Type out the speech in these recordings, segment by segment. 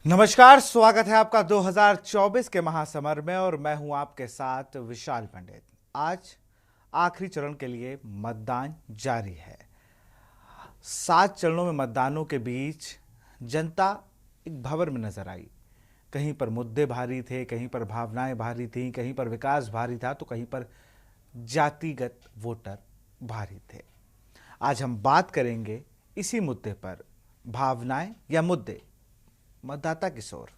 नमस्कार, स्वागत है आपका 2024 के महासमर में और मैं हूं आपके साथ विशाल पंडित। आज आखिरी चरण के लिए मतदान जारी है। 7 चरणों में मतदानों के बीच जनता एक भंवर में नजर आई। कहीं पर मुद्दे भारी थे, कहीं पर भावनाएं भारी थीं, कहीं पर विकास भारी था तो कहीं पर जातिगत वोटर भारी थे। आज हम बात करेंगे इसी मुद्दे पर, भावनाएं या मुद्दे, मतदाता किशोर।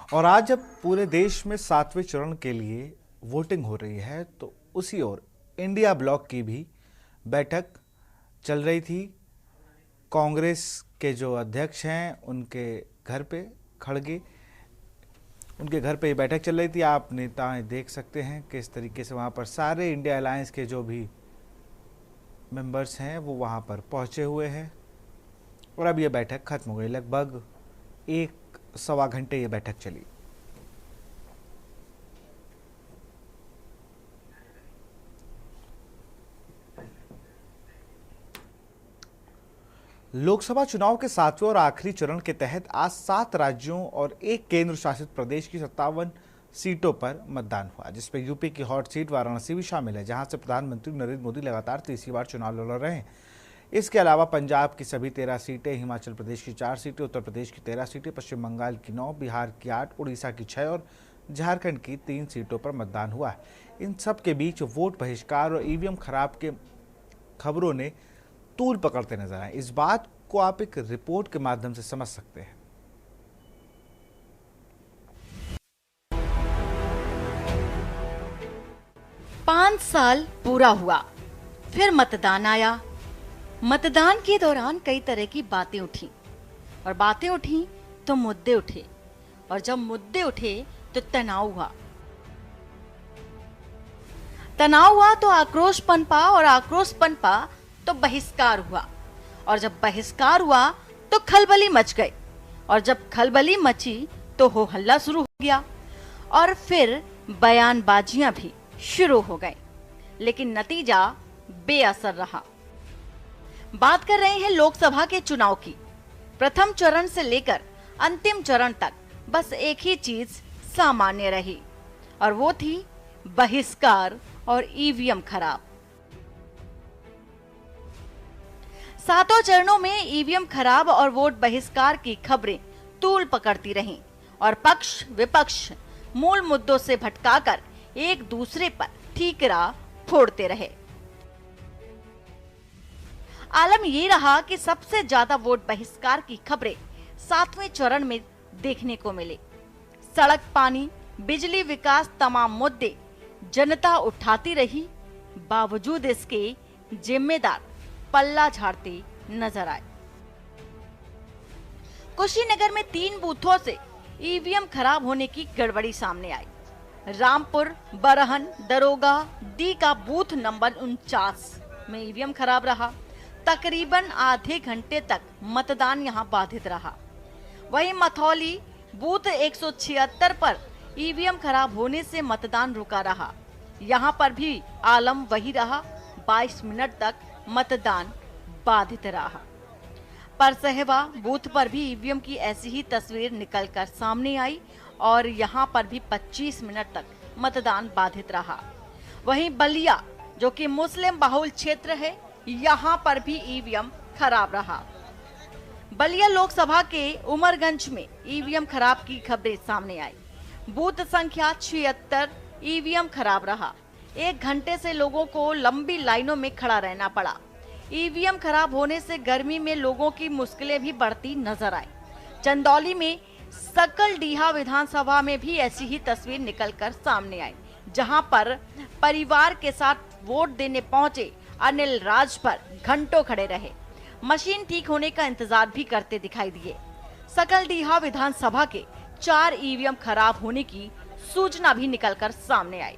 और आज जब पूरे देश में 7वें चरण के लिए वोटिंग हो रही है तो उसी ओर इंडिया ब्लॉक की भी बैठक चल रही थी। कांग्रेस के जो अध्यक्ष हैं उनके घर पे खड़गे, उनके घर पे ये बैठक चल रही थी। आप नेताएं देख सकते हैं किस तरीके से वहाँ पर सारे इंडिया अलायंस के जो भी मेंबर्स हैं वो वहाँ पर पहुँचे हुए हैं। और अब ये बैठक खत्म हो गई। लगभग 1-1.25 घंटे ये बैठक चली। लोकसभा चुनाव के 7वें और आखिरी चरण के तहत आज 7 राज्यों और 1 केंद्र शासित प्रदेश की 57 सीटों पर मतदान हुआ, जिसमें यूपी की हॉट सीट वाराणसी भी शामिल है, जहां से प्रधानमंत्री नरेंद्र मोदी लगातार तीसरी बार चुनाव लड़ रहे हैं। इसके अलावा पंजाब की सभी 13 सीटें, हिमाचल प्रदेश की 4 सीटें, उत्तर प्रदेश की 13 सीटें, पश्चिम बंगाल की 9, बिहार की 8, उड़ीसा की 6 और झारखंड की 3 सीटों पर मतदान हुआ। इन सब के बीच वोट बहिष्कार और ईवीएम खराब के खबरों ने तूल पकड़ते नजर आए। इस बात को आप एक रिपोर्ट के माध्यम से समझ सकते हैं। पांच साल पूरा हुआ, फिर मतदान आया। मतदान के दौरान कई तरह की बातें उठी और बातें उठी तो मुद्दे उठे, और जब मुद्दे उठे तो तनाव हुआ। तनाव हुआ तो आक्रोश पनपा, और आक्रोश पनपा तो बहिष्कार हुआ, और जब बहिष्कार हुआ तो खलबली मच गई, और जब खलबली मची तो हो हल्ला शुरू हो गया, और फिर बयानबाजियां भी शुरू हो गई। लेकिन नतीजा बेअसर रहा। बात कर रहे हैं लोकसभा के चुनाव की। प्रथम चरण से लेकर अंतिम चरण तक बस एक ही चीज सामान्य रही, और वो थी बहिष्कार और ईवीएम खराब। 7 चरणों में ईवीएम खराब और वोट बहिष्कार की खबरें तूल पकड़ती रहीं, और पक्ष विपक्ष मूल मुद्दों से भटकाकर एक दूसरे पर ठीकरा फोड़ते रहे। आलम ये रहा कि सबसे ज्यादा वोट बहिष्कार की खबरें 7वें चरण में देखने को मिले। सड़क, पानी, बिजली, विकास, तमाम मुद्दे जनता उठाती रही, बावजूद इसके जिम्मेदार पल्ला झाड़ते नजर आए। कुशीनगर में 3 बूथों से ईवीएम खराब होने की गड़बड़ी सामने आई। रामपुर, बरहन, दरोगा डी का बूथ नंबर 49 में ईवीएम खराब रहा। तकरीबन आधे घंटे तक मतदान यहां बाधित रहा। वहीं मथौली बूथ 176 पर ईवीएम खराब होने से मतदान रुका रहा। यहां पर भी आलम वही रहा। 22 मिनट तक मतदान बाधित रहा। परसहवा बूथ पर भी ईवीएम की ऐसी ही तस्वीर निकलकर सामने आई, और यहां पर भी 25 मिनट तक मतदान बाधित रहा। वहीं बलिया, जो कि मुस्लिम बहुल क्षेत्र है, यहां पर भी ईवीएम खराब रहा। बलिया लोकसभा के उमरगंज में ईवीएम खराब की खबरें सामने आई। बूथ संख्या 76 ईवीएम खराब रहा। 1 घंटे से लोगों को लंबी लाइनों में खड़ा रहना पड़ा। ईवीएम खराब होने से गर्मी में लोगों की मुश्किलें भी बढ़ती नजर आई। चंदौली में सकलडीहा विधानसभा में भी ऐसी ही तस्वीर निकलकर सामने आई, जहां पर परिवार के साथ वोट देने पहुंचे अनिल राज पर घंटों खड़े रहे। मशीन ठीक होने का इंतजार भी करते दिखाई दिए। सकलडीहा विधानसभा के 4 ईवीएम खराब होने की सूचना भी निकलकर सामने आई।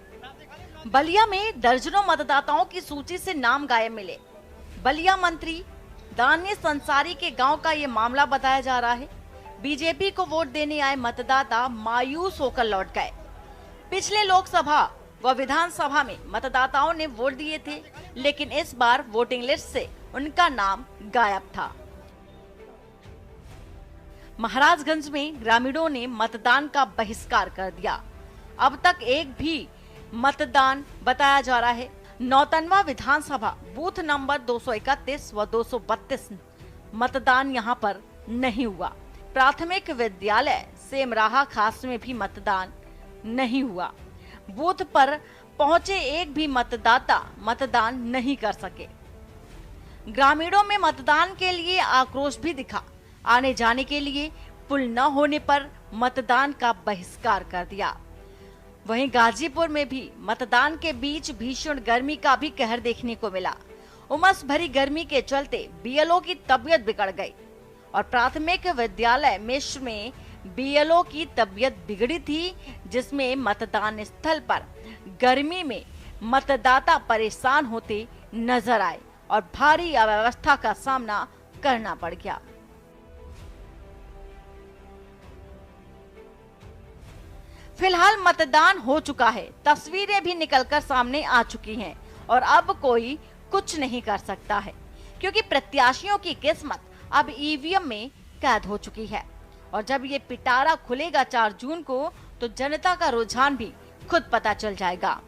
बलिया में दर्जनों मतदाताओं की सूची से नाम गायब मिले। बलिया मंत्री दानिश अंसारी के गांव का ये मामला बताया जा रहा है। बीजेपी को वोट देने आए मतदाता मायूस होकर लौट गए। पिछले लोकसभा व विधानसभा में मतदाताओं ने वोट दिए थे, लेकिन इस बार वोटिंग लिस्ट से उनका नाम गायब था। महाराजगंज में ग्रामीणों ने मतदान का बहिष्कार कर दिया। अब तक एक भी मतदान बताया जा रहा है। नौतनवा विधानसभा बूथ नंबर 231 व 232 मतदान यहां पर नहीं हुआ। प्राथमिक विद्यालय सेमराहा खास में भी मतदान नहीं हुआ। बूथ पर पहुंचे एक भी मतदाता मतदान नहीं कर सके। ग्रामीणों में मतदान के लिए आक्रोश भी दिखा। आने जाने के लिए पुल न होने पर मतदान का बहिष्कार कर दिया। वहीं गाजीपुर में भी मतदान के बीच भीषण गर्मी का भी कहर देखने को मिला। उमस भरी गर्मी के चलते बीएलओ की तबीयत बिगड़ गई और प्राथमिक विद्यालय मिश्र में बीएलओ की तबीयत बिगड़ी थी, जिसमें मतदान स्थल पर गर्मी में मतदाता परेशान होते नजर आए और भारी अव्यवस्था का सामना करना पड़ गया। फिलहाल मतदान हो चुका है, तस्वीरें भी निकलकर सामने आ चुकी हैं और अब कोई कुछ नहीं कर सकता है, क्योंकि प्रत्याशियों की किस्मत अब ईवीएम में कैद हो चुकी है। और जब ये पिटारा खुलेगा 4 जून को, तो जनता का रुझान भी खुद पता चल जाएगा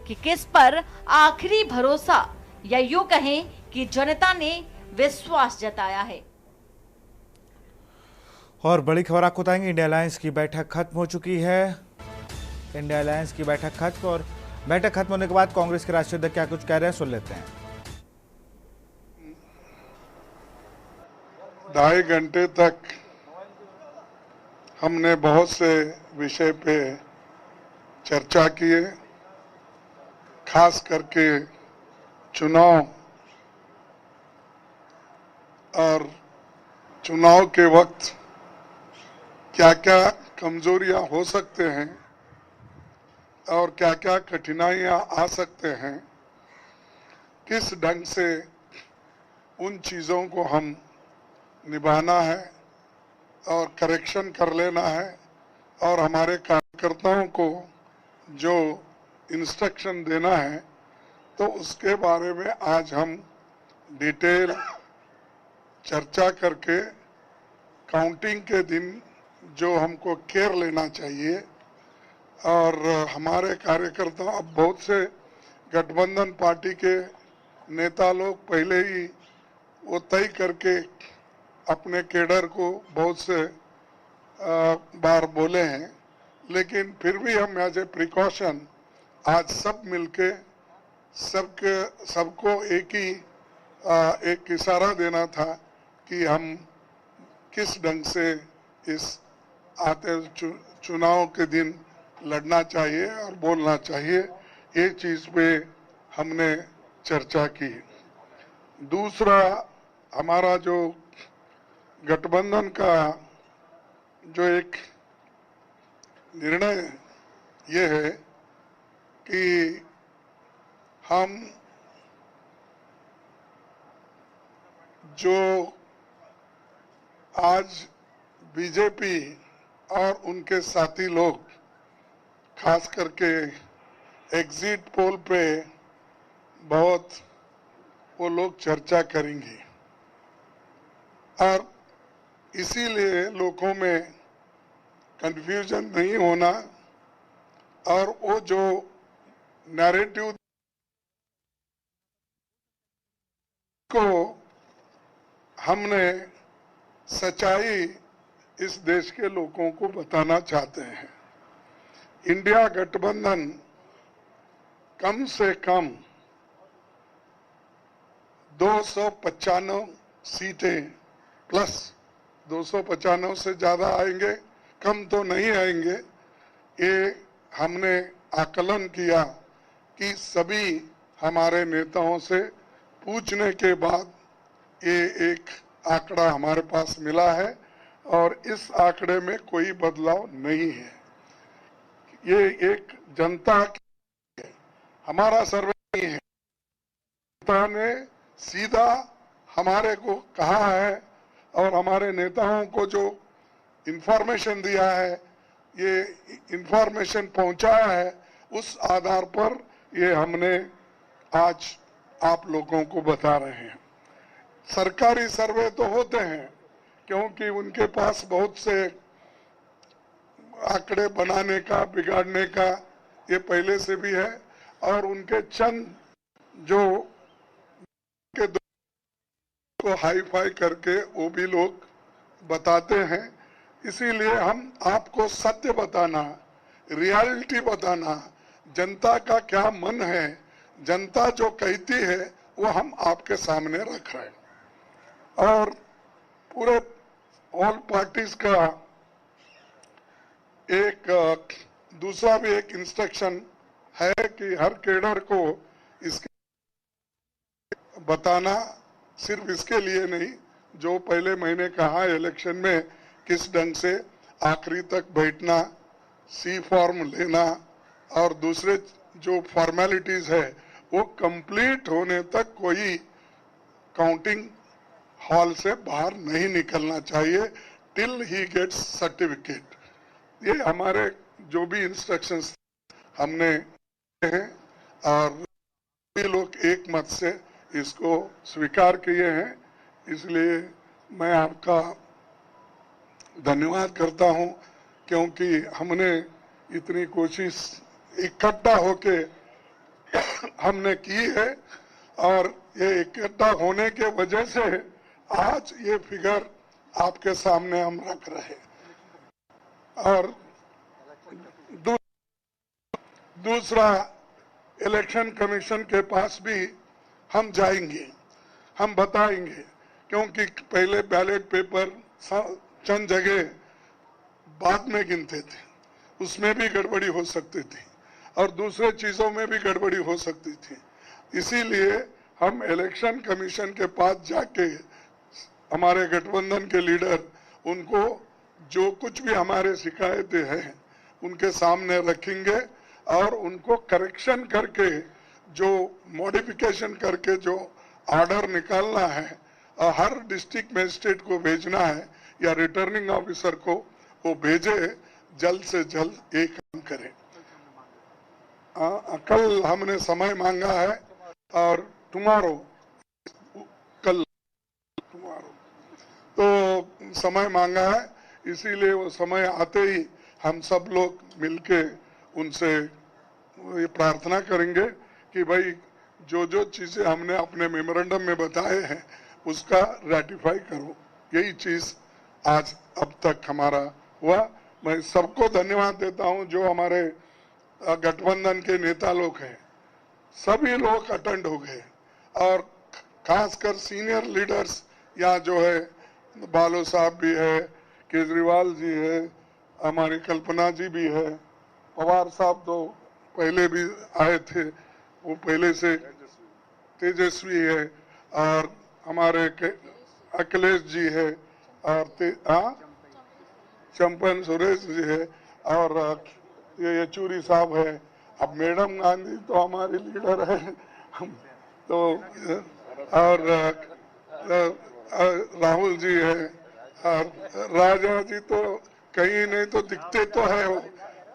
कि किस पर आखिरी भरोसा, या यूं कहें कि जनता ने विश्वास जताया है। और बड़ी खबर आपको बताएंगे, इंडिया अलायंस की बैठक खत्म हो चुकी है। इंडिया अलायंस की बैठक खत्म, और बैठक खत्म होने के बाद कांग्रेस के राष्ट्रीय अध्यक्ष क्या कुछ कह रहे हैं, सुन लेते हैं। 2.5 घंटे तक हमने बहुत से विषय पे चर्चा किए, खास करके चुनाव और चुनाव के वक्त क्या क्या कमजोरियां हो सकते हैं और क्या क्या कठिनाइयां आ सकते हैं, किस ढंग से उन चीज़ों को हम निभाना है और करेक्शन कर लेना है, और हमारे कार्यकर्ताओं को जो इंस्ट्रक्शन देना है, तो उसके बारे में आज हम डिटेल चर्चा करके काउंटिंग के दिन जो हमको केयर लेना चाहिए, और हमारे कार्यकर्ता, अब बहुत से गठबंधन पार्टी के नेता लोग पहले ही वो तय करके अपने केडर को बहुत से बार बोले हैं, लेकिन फिर भी हम एज ए प्रिकॉशन आज सब मिलके सबको एक इशारा देना था कि हम किस ढंग से इस आते चुनाव के दिन लड़ना चाहिए और बोलना चाहिए। ये चीज पे हमने चर्चा की। दूसरा, हमारा जो गठबंधन का जो एक निर्णय ये है कि हम जो आज बीजेपी और उनके साथी लोग खास करके एग्जिट पोल पे बहुत वो लोग चर्चा करेंगे, और इसीलिए लोगों में कंफ्यूजन नहीं होना, और वो जो नैरेटिव को हमने सच्चाई इस देश के लोगों को बताना चाहते हैं। इंडिया गठबंधन कम से कम 295 सीटें प्लस 295 से ज्यादा आएंगे, कम तो नहीं आएंगे। ये हमने आकलन किया कि सभी हमारे नेताओं से पूछने के बाद ये एक आंकड़ा हमारे पास मिला है, और इस आंकड़े में कोई बदलाव नहीं है। ये एक जनता की हमारा सर्वे नहीं है। जनता ने सीधा हमारे को कहा है और हमारे नेताओं को जो इंफॉर्मेशन दिया है, ये इंफॉर्मेशन पहुंचाया है, उस आधार पर ये हमने आज आप लोगों को बता रहे हैं। सरकारी सर्वे तो होते हैं क्योंकि उनके पास बहुत से आंकड़े बनाने का, बिगाड़ने का ये पहले से भी है, और उनके चंद जो के को हाई फाई करके वो भी लोग बताते हैं। इसीलिए हम आपको सत्य बताना, रियलिटी बताना, जनता का क्या मन है, जनता जो कहती है वो हम आपके सामने रख रहे हैं। और पूरे ऑल पार्टीज का एक दूसरा भी एक इंस्ट्रक्शन है कि हर कैडर को इसके बताना, सिर्फ इसके लिए नहीं, जो पहले महीने कहा इलेक्शन में किस ढंग से आखिरी तक बैठना, सी फॉर्म लेना और दूसरे जो फॉर्मेलिटीज है वो कंप्लीट होने तक कोई काउंटिंग हॉल से बाहर नहीं निकलना चाहिए टिल ही गेट्स सर्टिफिकेट। ये हमारे जो भी इंस्ट्रक्शंस हमने हैं और ये लोग एक मत से इसको स्वीकार किए हैं, इसलिए मैं आपका धन्यवाद करता हूं, क्योंकि हमने इतनी कोशिश इकट्ठा होके हमने की है और ये इकट्ठा होने के वजह से आज ये फिगर आपके सामने हम रख रहे हैं। और दूसरा, इलेक्शन कमीशन के पास भी हम जाएंगे, हम बताएंगे, क्योंकि पहले बैलेट पेपर चंद जगह बाद में गिनते थे, उसमें भी गड़बड़ी हो सकती थी और दूसरे चीजों में भी गड़बड़ी हो सकती थी। इसीलिए हम इलेक्शन कमीशन के पास जाके हमारे गठबंधन के लीडर उनको जो कुछ भी हमारे शिकायतें हैं उनके सामने रखेंगे और उनको करेक्शन करके, जो मॉडिफिकेशन करके जो ऑर्डर निकालना है और हर डिस्ट्रिक्ट मजिस्ट्रेट को भेजना है या रिटर्निंग ऑफिसर को वो भेजे, जल्द से जल्द ये काम करें। कल हमने समय मांगा है और टुमारो, कल टुमारो तो समय मांगा है, इसीलिए वो समय आते ही हम सब लोग मिलके उनसे ये प्रार्थना करेंगे कि भाई जो जो चीजें हमने अपने मेमोरेंडम में बताए हैं उसका रेटिफाई करो। यही चीज आज अब तक हमारा हुआ। मैं सबको धन्यवाद देता हूं, जो हमारे गठबंधन के नेता लोग हैं, सभी लोग अटेंड हो गए और खासकर सीनियर लीडर्स यहाँ जो है, बालो साहब भी है, केजरीवाल जी है, हमारी कल्पना जी भी है, पवार साहब तो पहले भी आए थे, वो पहले से तेजस्वी है, और हमारे अखिलेश जी है, और चंपन सुरेश जी है, और ये येचूरी साहब है। अब मैडम गांधी तो हमारी लीडर है तो, और राहुल जी है, और राजा जी तो कहीं नहीं तो दिखते तो है वो,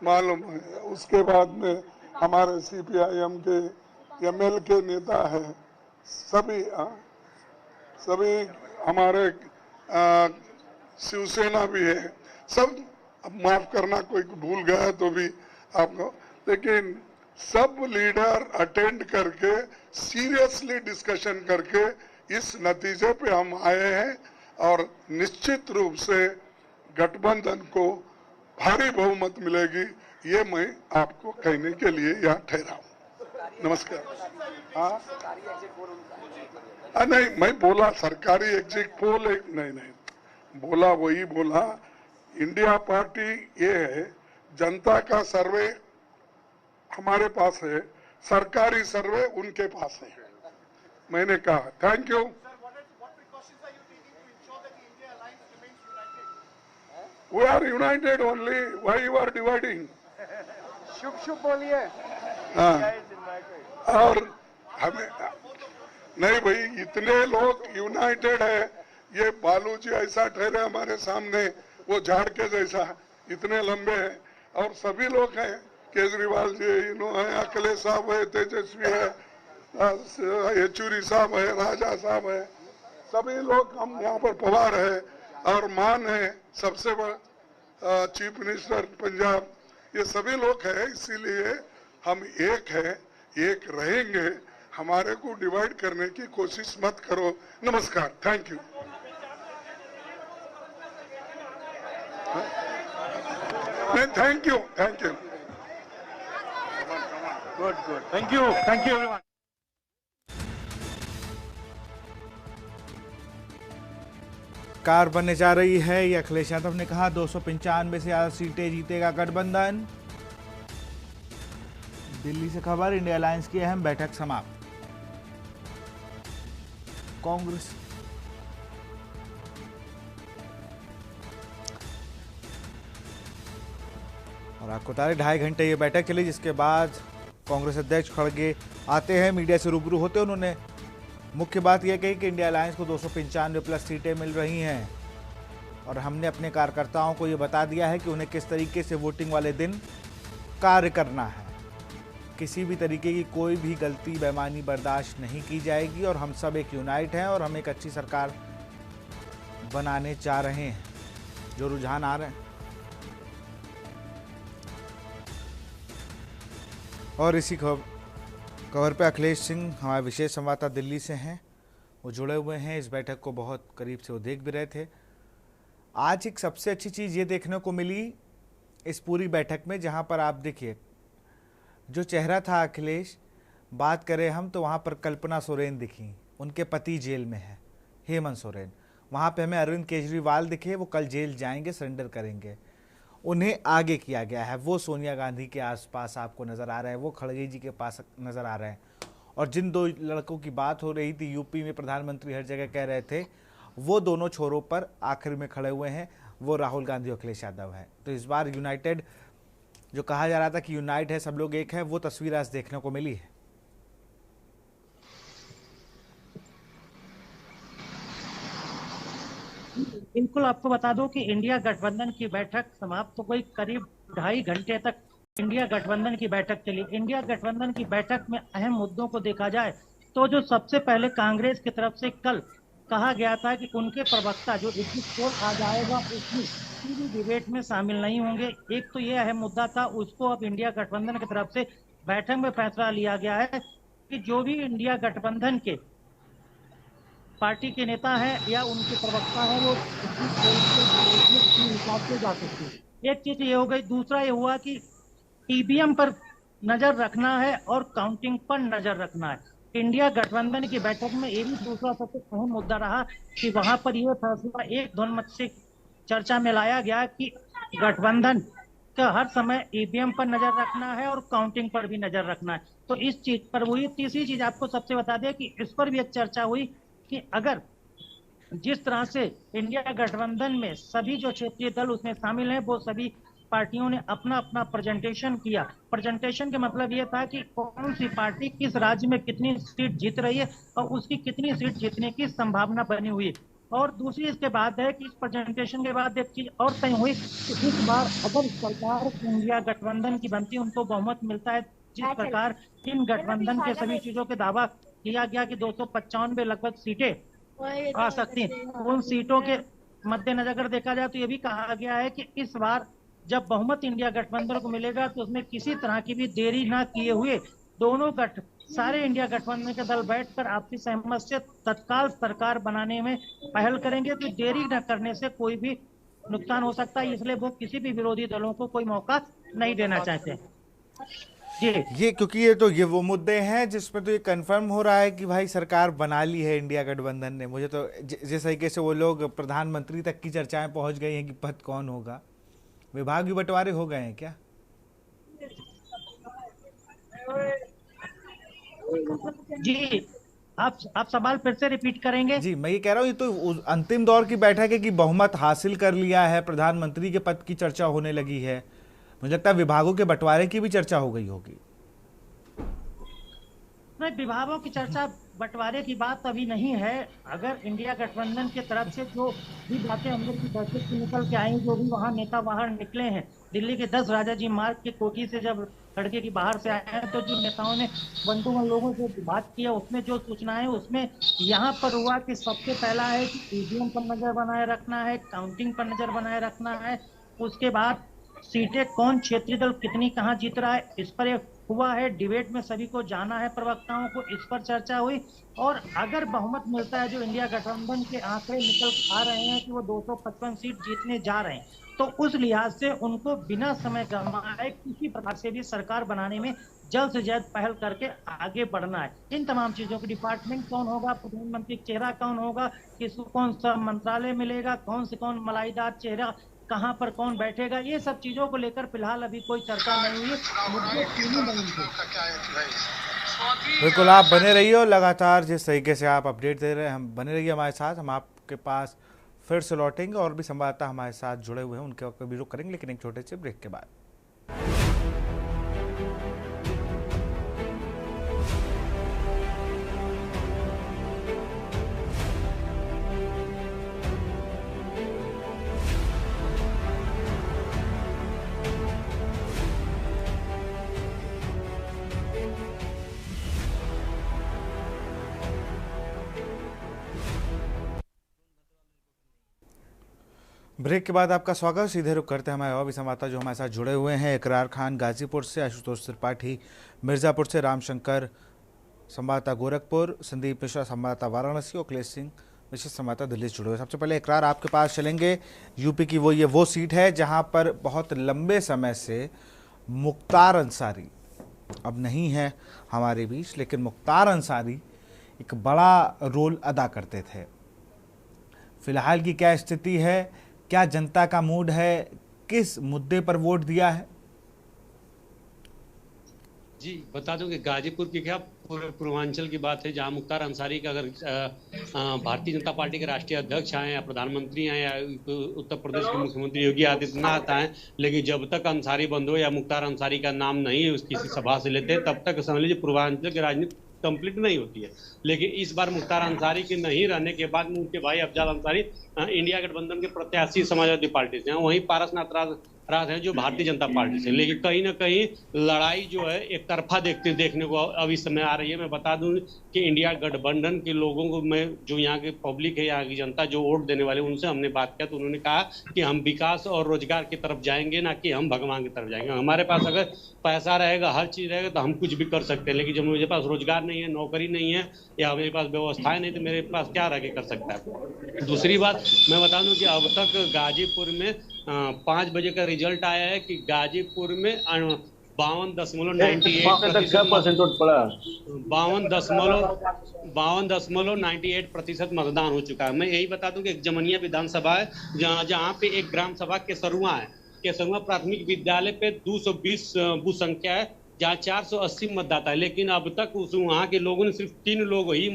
मालूम है। उसके बाद में हमारे सीपीआईएम के एमएल के नेता है, सभी हमारे शिवसेना भी है, सब। अब माफ करना कोई भूल गया तो भी आपको, लेकिन सब लीडर अटेंड करके सीरियसली डिस्कशन करके इस नतीजे पे हम आए हैं और निश्चित रूप से गठबंधन को भारी बहुमत मिलेगी, ये मैं आपको कहने के लिए यहाँ ठहरा हूँ। नमस्कार। हाँ नहीं, मैं बोला सरकारी एग्जिट पोल, नहीं बोला, वही बोला। इंडिया पार्टी ये है, जनता का सर्वे हमारे पास है, सरकारी सर्वे उनके पास है। मैंने कहा thank you. We are united only. Why you are dividing? शुभ शुभ बोलिए। हाँ, और हमें नहीं भाई, इतने लोग यूनाइटेड है, ये बालू जी ऐसा ठहरे हमारे सामने, वो झाड़ के जैसा, इतने लंबे हैं, और सभी लोग हैं, केजरीवाल जी इन्होंने, अखिलेश साहब है, तेजस्वी है, येचुरी साहब है, राजा साहब है, सभी लोग हम यहाँ पर पवार है, और मान है सबसे बड़ा चीफ मिनिस्टर पंजाब, ये सभी लोग हैं, इसीलिए हम एक है, एक रहेंगे। हमारे को डिवाइड करने की कोशिश मत करो। नमस्कार, thank you. Thank you, thank you. Good good, thank you everyone. Car बनने जा रही है, ये अखिलेश यादव ने कहा। 295 से ज्यादा सीटें जीतेगा गठबंधन। दिल्ली से खबर, इंडिया अलायंस की अहम बैठक समाप्त। कांग्रेस और आपको बता रहे 2.5 घंटे ये बैठक चली, जिसके बाद कांग्रेस अध्यक्ष खड़गे आते हैं, मीडिया से रूबरू होते हैं। उन्होंने मुख्य बात यह कही कि इंडिया अलायंस को 295 प्लस सीटें मिल रही हैं और हमने अपने कार्यकर्ताओं को ये बता दिया है कि उन्हें किस तरीके से वोटिंग वाले दिन कार्य करना है। किसी भी तरीके की कोई भी गलती बेईमानी बर्दाश्त नहीं की जाएगी और हम सब एक यूनाइट हैं और हम एक अच्छी सरकार बनाने जा रहे हैं। जो रुझान आ रहे हैं और इसी खबर पे अखिलेश सिंह हमारे विशेष संवाददाता दिल्ली से हैं, वो जुड़े हुए हैं। इस बैठक को बहुत करीब से वो देख भी रहे थे। आज एक सबसे अच्छी चीज़ ये देखने को मिली इस पूरी बैठक में, जहां पर आप देखिए जो चेहरा था अखिलेश, बात करें हम तो वहां पर कल्पना सोरेन दिखी, उनके पति जेल में है हेमंत सोरेन। वहां पे हमें अरविंद केजरीवाल दिखे, वो कल जेल जाएंगे, सरेंडर करेंगे। उन्हें आगे किया गया है, वो सोनिया गांधी के आसपास आपको नज़र आ रहा है, वो खड़गे जी के पास नज़र आ रहे हैं। और जिन दो लड़कों की बात हो रही थी, यूपी में प्रधानमंत्री हर जगह कह रहे थे, वो दोनों छोरों पर आखिर में खड़े हुए हैं, वो राहुल गांधी और अखिलेश यादव है। तो इस बार यूनाइटेड, जो कहा जा रहा था कि यूनाइट है, सब लोग एक है, वो तस्वीर आज देखने को मिली है। बिल्कुल, आपको बता दो कि इंडिया गठबंधन की बैठक समाप्त हो गई। करीब 2.5 घंटे तक इंडिया गठबंधन की बैठक चली। इंडिया गठबंधन की बैठक में अहम मुद्दों को देखा जाए तो जो सबसे पहले कांग्रेस की तरफ से कल कहा गया था कि उनके प्रवक्ता जो एग्जिट पोल आ जाएगा उसमें किसी भी डिबेट में शामिल नहीं होंगे। एक तो ये अहम मुद्दा था, उसको अब इंडिया गठबंधन की तरफ से बैठक में फैसला लिया गया है कि जो भी इंडिया गठबंधन के पार्टी के नेता है या उनके प्रवक्ता है वो हिसाब से जा सकते हैं। एक चीज ये हो गई। दूसरा ये हुआ कि ईवीएम पर नजर रखना है और काउंटिंग पर नजर रखना है। इंडिया गठबंधन की बैठक में ये भी दूसरा सबसे अहम मुद्दा रहा कि वहां पर यह फैसला एक ध्वनिमत से चर्चा में लाया गया कि गठबंधन का हर समय ईवीएम पर नजर रखना है और काउंटिंग पर भी नजर रखना है। तो इस चीज पर हुई। तीसरी चीज आपको सबसे बता दें कि इस पर भी एक चर्चा हुई कि अगर जिस तरह से इंडिया गठबंधन में सभी जो क्षेत्रीय दल उसमें शामिल हैं, वो सभी पार्टियों ने अपना अपना प्रेजेंटेशन किया। प्रेजेंटेशन का मतलब ये था कि कौन सी पार्टी किस राज्य में कितनी सीट जीत रही है और उसकी कितनी सीट जीतने की संभावना बनी हुई है। और दूसरी इसके बाद है कि इस प्रेजेंटेशन के बाद एक चीज और तय हुई कि इस बार अगर सरकार इंडिया गठबंधन की बनती है, उनको बहुमत मिलता है। जिस प्रकार इन गठबंधन के सभी चीजों के दावा किया गया कि 295 लगभग सीटें आ सकती हैं, उन सीटों के मद्देनजर अगर देखा जाए तो ये भी कहा गया है कि इस बार जब बहुमत इंडिया गठबंधन को मिलेगा तो उसमें किसी तरह की भी देरी ना किए हुए दोनों सारे इंडिया गठबंधन के दल बैठकर आपसी सहमति से तत्काल सरकार बनाने में पहल करेंगे। तो देरी न करने से कोई भी नुकसान हो सकता है, इसलिए वो किसी भी विरोधी दलों को कोई मौका नहीं देना चाहते। ये क्योंकि ये वो मुद्दे हैं जिसमें तो ये कंफर्म हो रहा है कि भाई सरकार बना ली है इंडिया गठबंधन ने। मुझे तो जिस तरीके से वो लोग प्रधानमंत्री तक की चर्चाएं पहुंच गई हैं कि पद कौन होगा, विभाग भी बंटवारे हो गए हैं क्या? जी, आप सवाल फिर से रिपीट करेंगे? जी, मैं ये कह रहा हूँ ये तो अंतिम दौर की बैठक है कि बहुमत हासिल कर लिया है, प्रधानमंत्री के पद की चर्चा होने लगी है, मुझे लगता है विभागों के बंटवारे की भी चर्चा हो गई होगी। नहीं, विभागों की चर्चा, बंटवारे की बात अभी नहीं है। अगर इंडिया गठबंधन की तरफ से जो भी बातें अंदर की बैठक से निकल के आई, जो भी वहां नेता बाहर निकले हैं, दिल्ली के 10 राजाजी मार्ग के कोठी से जब लड़के की बाहर से आए हैं, तो जो नेताओं ने बंधु लोगों से बात किया, उसमें जो सूचनाएं उसमें यहाँ पर हुआ कि सबसे पहला है कि ईवीएम पर नजर बनाए रखना है, काउंटिंग पर नजर बनाए रखना है। उसके बाद सीटें कौन, क्षेत्रीय दल कितनी कहाँ जीत रहा है, इस पर हुआ है। डिबेट में सभी को जाना है, प्रवक्ताओं को, इस पर चर्चा हुई। और अगर बहुमत मिलता है, जो इंडिया गठबंधन के आंकड़े निकल आ रहे हैं कि वो 255 सीट जीतने जा रहे हैं, तो उस लिहाज से उनको बिना समय गंवाए किसी प्रकार से भी सरकार बनाने में जल्द से जल्द पहल करके आगे बढ़ना है। इन तमाम चीजों के डिपार्टमेंट कौन होगा, प्रधानमंत्री चेहरा कौन होगा, किसको कौन सा मंत्रालय मिलेगा, कौन से कौन मलाईदार चेहरा, कहां पर कौन बैठेगा, ये सब चीजों को लेकर फिलहाल अभी कोई चर्चा नहीं हुई। मुद्दे तीन ही बने थे। बिल्कुल, आप बने रहिए और लगातार जिस तरीके से आप अपडेट दे रहे हैं, हम बने रहिए हमारे साथ। हम आपके पास फिर से लौटेंगे और भी संवाददाता हमारे साथ जुड़े हुए हैं, उनके वक्त भी रुक करेंगे, लेकिन एक छोटे से ब्रेक के बाद। ब्रेक के बाद आपका स्वागत। सीधे रुक करते हैं हमारे और भी संवाददाता जो हमारे साथ जुड़े हुए हैं। इकरार खान गाजीपुर से, आशुतोष त्रिपाठी मिर्जापुर से, रामशंकर संवाददाता गोरखपुर, संदीप मिश्रा संवाददाता वाराणसी और अखिलेश सिंह विशेष संवाददाता दिल्ली से जुड़े हुए। सबसे पहले इकरार, आपके पास चलेंगे। यूपी की वो सीट है जहां पर बहुत लंबे समय से मुख्तार अंसारी अब नहीं है हमारे बीच, लेकिन मुख्तार अंसारी एक बड़ा रोल अदा करते थे। फिलहाल की क्या स्थिति है, क्या जनता का मूड है, किस मुद्दे पर वोट दिया है? जी बता दूं कि गाजीपुर की क्या पूरे पूर्वांचल की बात है, जहां मुख्तार अंसारी का अगर भारतीय जनता पार्टी के राष्ट्रीय अध्यक्ष आए या प्रधानमंत्री आए या उत्तर प्रदेश के मुख्यमंत्री योगी आदित्यनाथ आए, लेकिन जब तक अंसारी बंधु या मुख्तार अंसारी का नाम नहीं किसी सभा से लेते, तब तक समझ लीजिए पूर्वांचल की राजनीति कंप्लीट नहीं होती है। लेकिन इस बार मुख्तार अंसारी के नहीं रहने के बाद उनके भाई अफजाल अंसारी इंडिया गठबंधन के प्रत्याशी समाजवादी पार्टी से हैं, वहीं पारसनाथ राज हैं जो भारतीय जनता पार्टी से। लेकिन कहीं ना कहीं लड़ाई जो है एक तरफा देखने को अब इस समय आ रही है। मैं बता दूं कि इंडिया गठबंधन के लोगों को, मैं जो यहाँ के पब्लिक है, यहाँ की जनता जो वोट देने वाले, उनसे हमने बात किया तो उन्होंने कहा कि हम विकास और रोजगार की तरफ जाएंगे, ना कि हम भगवान की तरफ जाएंगे। हमारे पास अगर पैसा रहेगा, हर चीज रहेगा, तो हम कुछ भी कर सकते हैं, लेकिन जब मेरे पास रोजगार नहीं है, नौकरी नहीं है, या मेरे पास व्यवस्थाएं नहीं, तो मेरे पास क्या रह के कर सकता है। दूसरी बात मैं बता दूं कि अब तक गाजीपुर में 5 बजे का रिजल्ट आया है कि गाजीपुर में 52.98% मतदान हो चुका है। मैं यही बता दूं कि एक जमनिया विधानसभा है जहाँ पे एक ग्राम सभा केसरुआ है। केसरुआ प्राथमिक विद्यालय पे 220 बूथ संख्या है, जहाँ 480 मतदाता है, लेकिन अब तक वहाँ के लोगों ने सिर्फ 3 लोग ही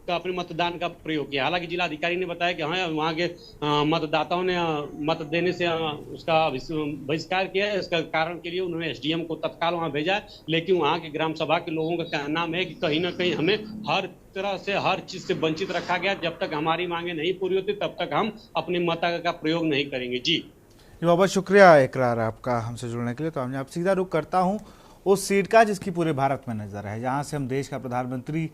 अपने मतदान का प्रयोग किया। हालांकि जिला अधिकारी ने बताया कि हाँ, वहाँ के मतदाताओं ने मत देने से उसका बहिष्कार किया है। इसका कारण के लिए उन्होंने एसडीएम को तत्काल वहाँ भेजा है, लेकिन वहाँ के ग्राम सभा के लोगों का कहना है कि कहीं ना कहीं हमें हर तरह से, हर चीज से वंचित रखा गया। जब तक हमारी मांगे नहीं पूरी होती, तब तक हम अपने मत का प्रयोग नहीं करेंगे। जी बहुत शुक्रिया इकरार आपका हमसे जुड़ने के लिए। तो हमने आप सीधा रुख करता हूँ उस सीट का जिसकी पूरे भारत में नजर है, जहाँ से हम देश का प्रधानमंत्री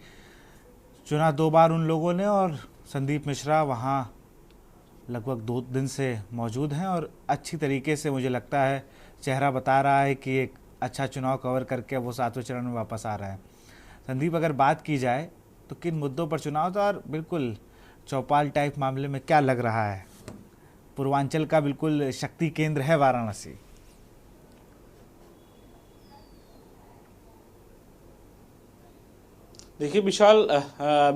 चुना 2 बार उन लोगों ने, और संदीप मिश्रा वहाँ लगभग 2 दिन से मौजूद हैं और अच्छी तरीके से मुझे लगता है चेहरा बता रहा है कि एक अच्छा चुनाव कवर करके वो 7वें चरण में वापस आ रहा है। संदीप, अगर बात की जाए तो किन मुद्दों पर चुनाव था, और बिल्कुल चौपाल टाइप मामले में क्या लग रहा है? पूर्वांचल का बिल्कुल शक्ति केंद्र है वाराणसी। देखिए विशाल,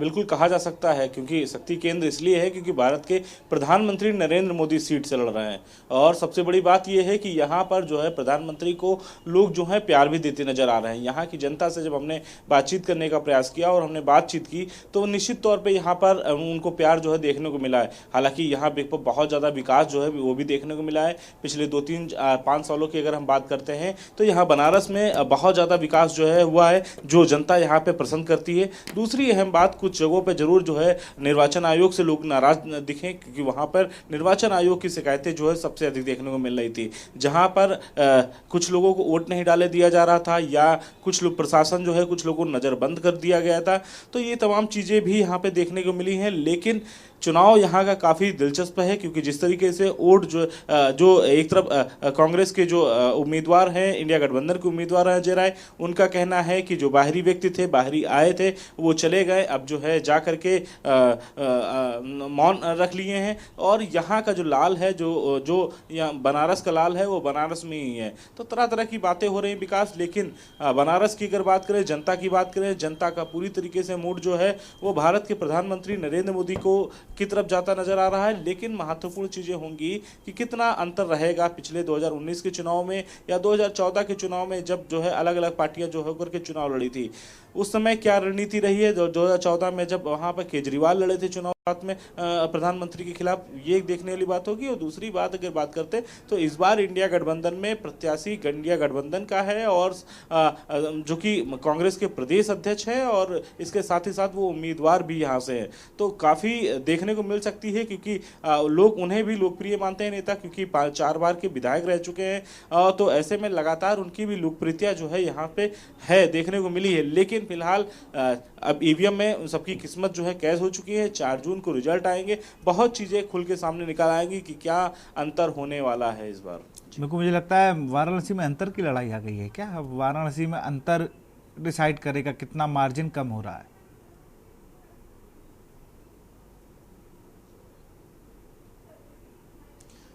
बिल्कुल कहा जा सकता है, क्योंकि शक्ति केंद्र इसलिए है क्योंकि भारत के प्रधानमंत्री नरेंद्र मोदी सीट से लड़ रहे हैं। और सबसे बड़ी बात यह है कि यहाँ पर जो है प्रधानमंत्री को लोग जो है प्यार भी देते नजर आ रहे हैं। यहाँ की जनता से जब हमने बातचीत करने का प्रयास किया और हमने बातचीत की तो निश्चित तौर पर यहाँ पर उनको प्यार जो है देखने को मिला है। हालांकि यहाँ बहुत ज़्यादा विकास जो है वो भी देखने को मिला है। पिछले 2-3-5 सालों की अगर हम बात करते हैं तो यहाँ बनारस में बहुत ज़्यादा विकास जो है हुआ है, जो जनता यहाँ पे पसंद करती है। दूसरी अहम बात, कुछ जगहों पे जरूर जो है निर्वाचन आयोग से लोग नाराज दिखे, क्योंकि वहां पर निर्वाचन आयोग की शिकायतें जो है सबसे अधिक देखने को मिल रही थी। जहां पर कुछ लोगों को वोट नहीं डाले दिया जा रहा था, या कुछ लोग प्रशासन जो है कुछ लोगों को नज़रबंद कर दिया गया था। तो ये तमाम चीज़ें भी यहाँ पे देखने को मिली हैं। लेकिन चुनाव यहाँ का काफ़ी दिलचस्प है, क्योंकि जिस तरीके से वोट जो एक तरफ कांग्रेस के जो उम्मीदवार हैं, इंडिया गठबंधन के उम्मीदवार हैं अजय राय, उनका कहना है कि जो बाहरी व्यक्ति थे, बाहरी आए थे, वो चले गए, अब जो है जा करके मौन रख लिए हैं। और यहाँ का जो लाल है, जो यहाँ बनारस का लाल है, वो बनारस में ही है। तो तरह तरह की बातें हो रही हैं विकास। लेकिन बनारस की अगर बात करें, जनता की बात करें, जनता का पूरी तरीके से मूड जो है वो भारत के प्रधानमंत्री नरेंद्र मोदी की तरफ जाता नजर आ रहा है। लेकिन महत्वपूर्ण चीजें होंगी कि कितना अंतर रहेगा पिछले 2019 के चुनाव में या 2014 के चुनाव में, जब जो है अलग अलग पार्टियां जो होकर के चुनाव लड़ी थी। उस समय क्या रणनीति रही है 2014 में, जब वहां पर केजरीवाल लड़े थे चुनाव साथ में प्रधानमंत्री के खिलाफ, ये देखने वाली बात होगी। और दूसरी बात अगर बात करते तो इस बार इंडिया गठबंधन में प्रत्याशी इंडिया गठबंधन का है, और जो कि कांग्रेस के प्रदेश अध्यक्ष है, और इसके साथ ही साथ वो उम्मीदवार भी यहाँ से है। तो काफ़ी देखने को मिल सकती है, क्योंकि लोग उन्हें भी लोकप्रिय मानते हैं नेता, क्योंकि 4 बार के विधायक रह चुके हैं। तो ऐसे में लगातार उनकी भी लोकप्रियता जो है यहाँ पे है, देखने को मिली है। लेकिन फिलहाल अब ईवीएम में सबकी किस्मत जो है कैद हो चुकी है। 4 जून को रिजल्ट आएंगे, बहुत चीज़ें खुल के सामने निकल आएंगी कि क्या अंतर होने वाला है इस बार। मुझे लगता है वाराणसी में अंतर की लड़ाई आ गई है क्या? अब वाराणसी में अंतर डिसाइड करेगा कितना मार्जिन कम हो रहा है।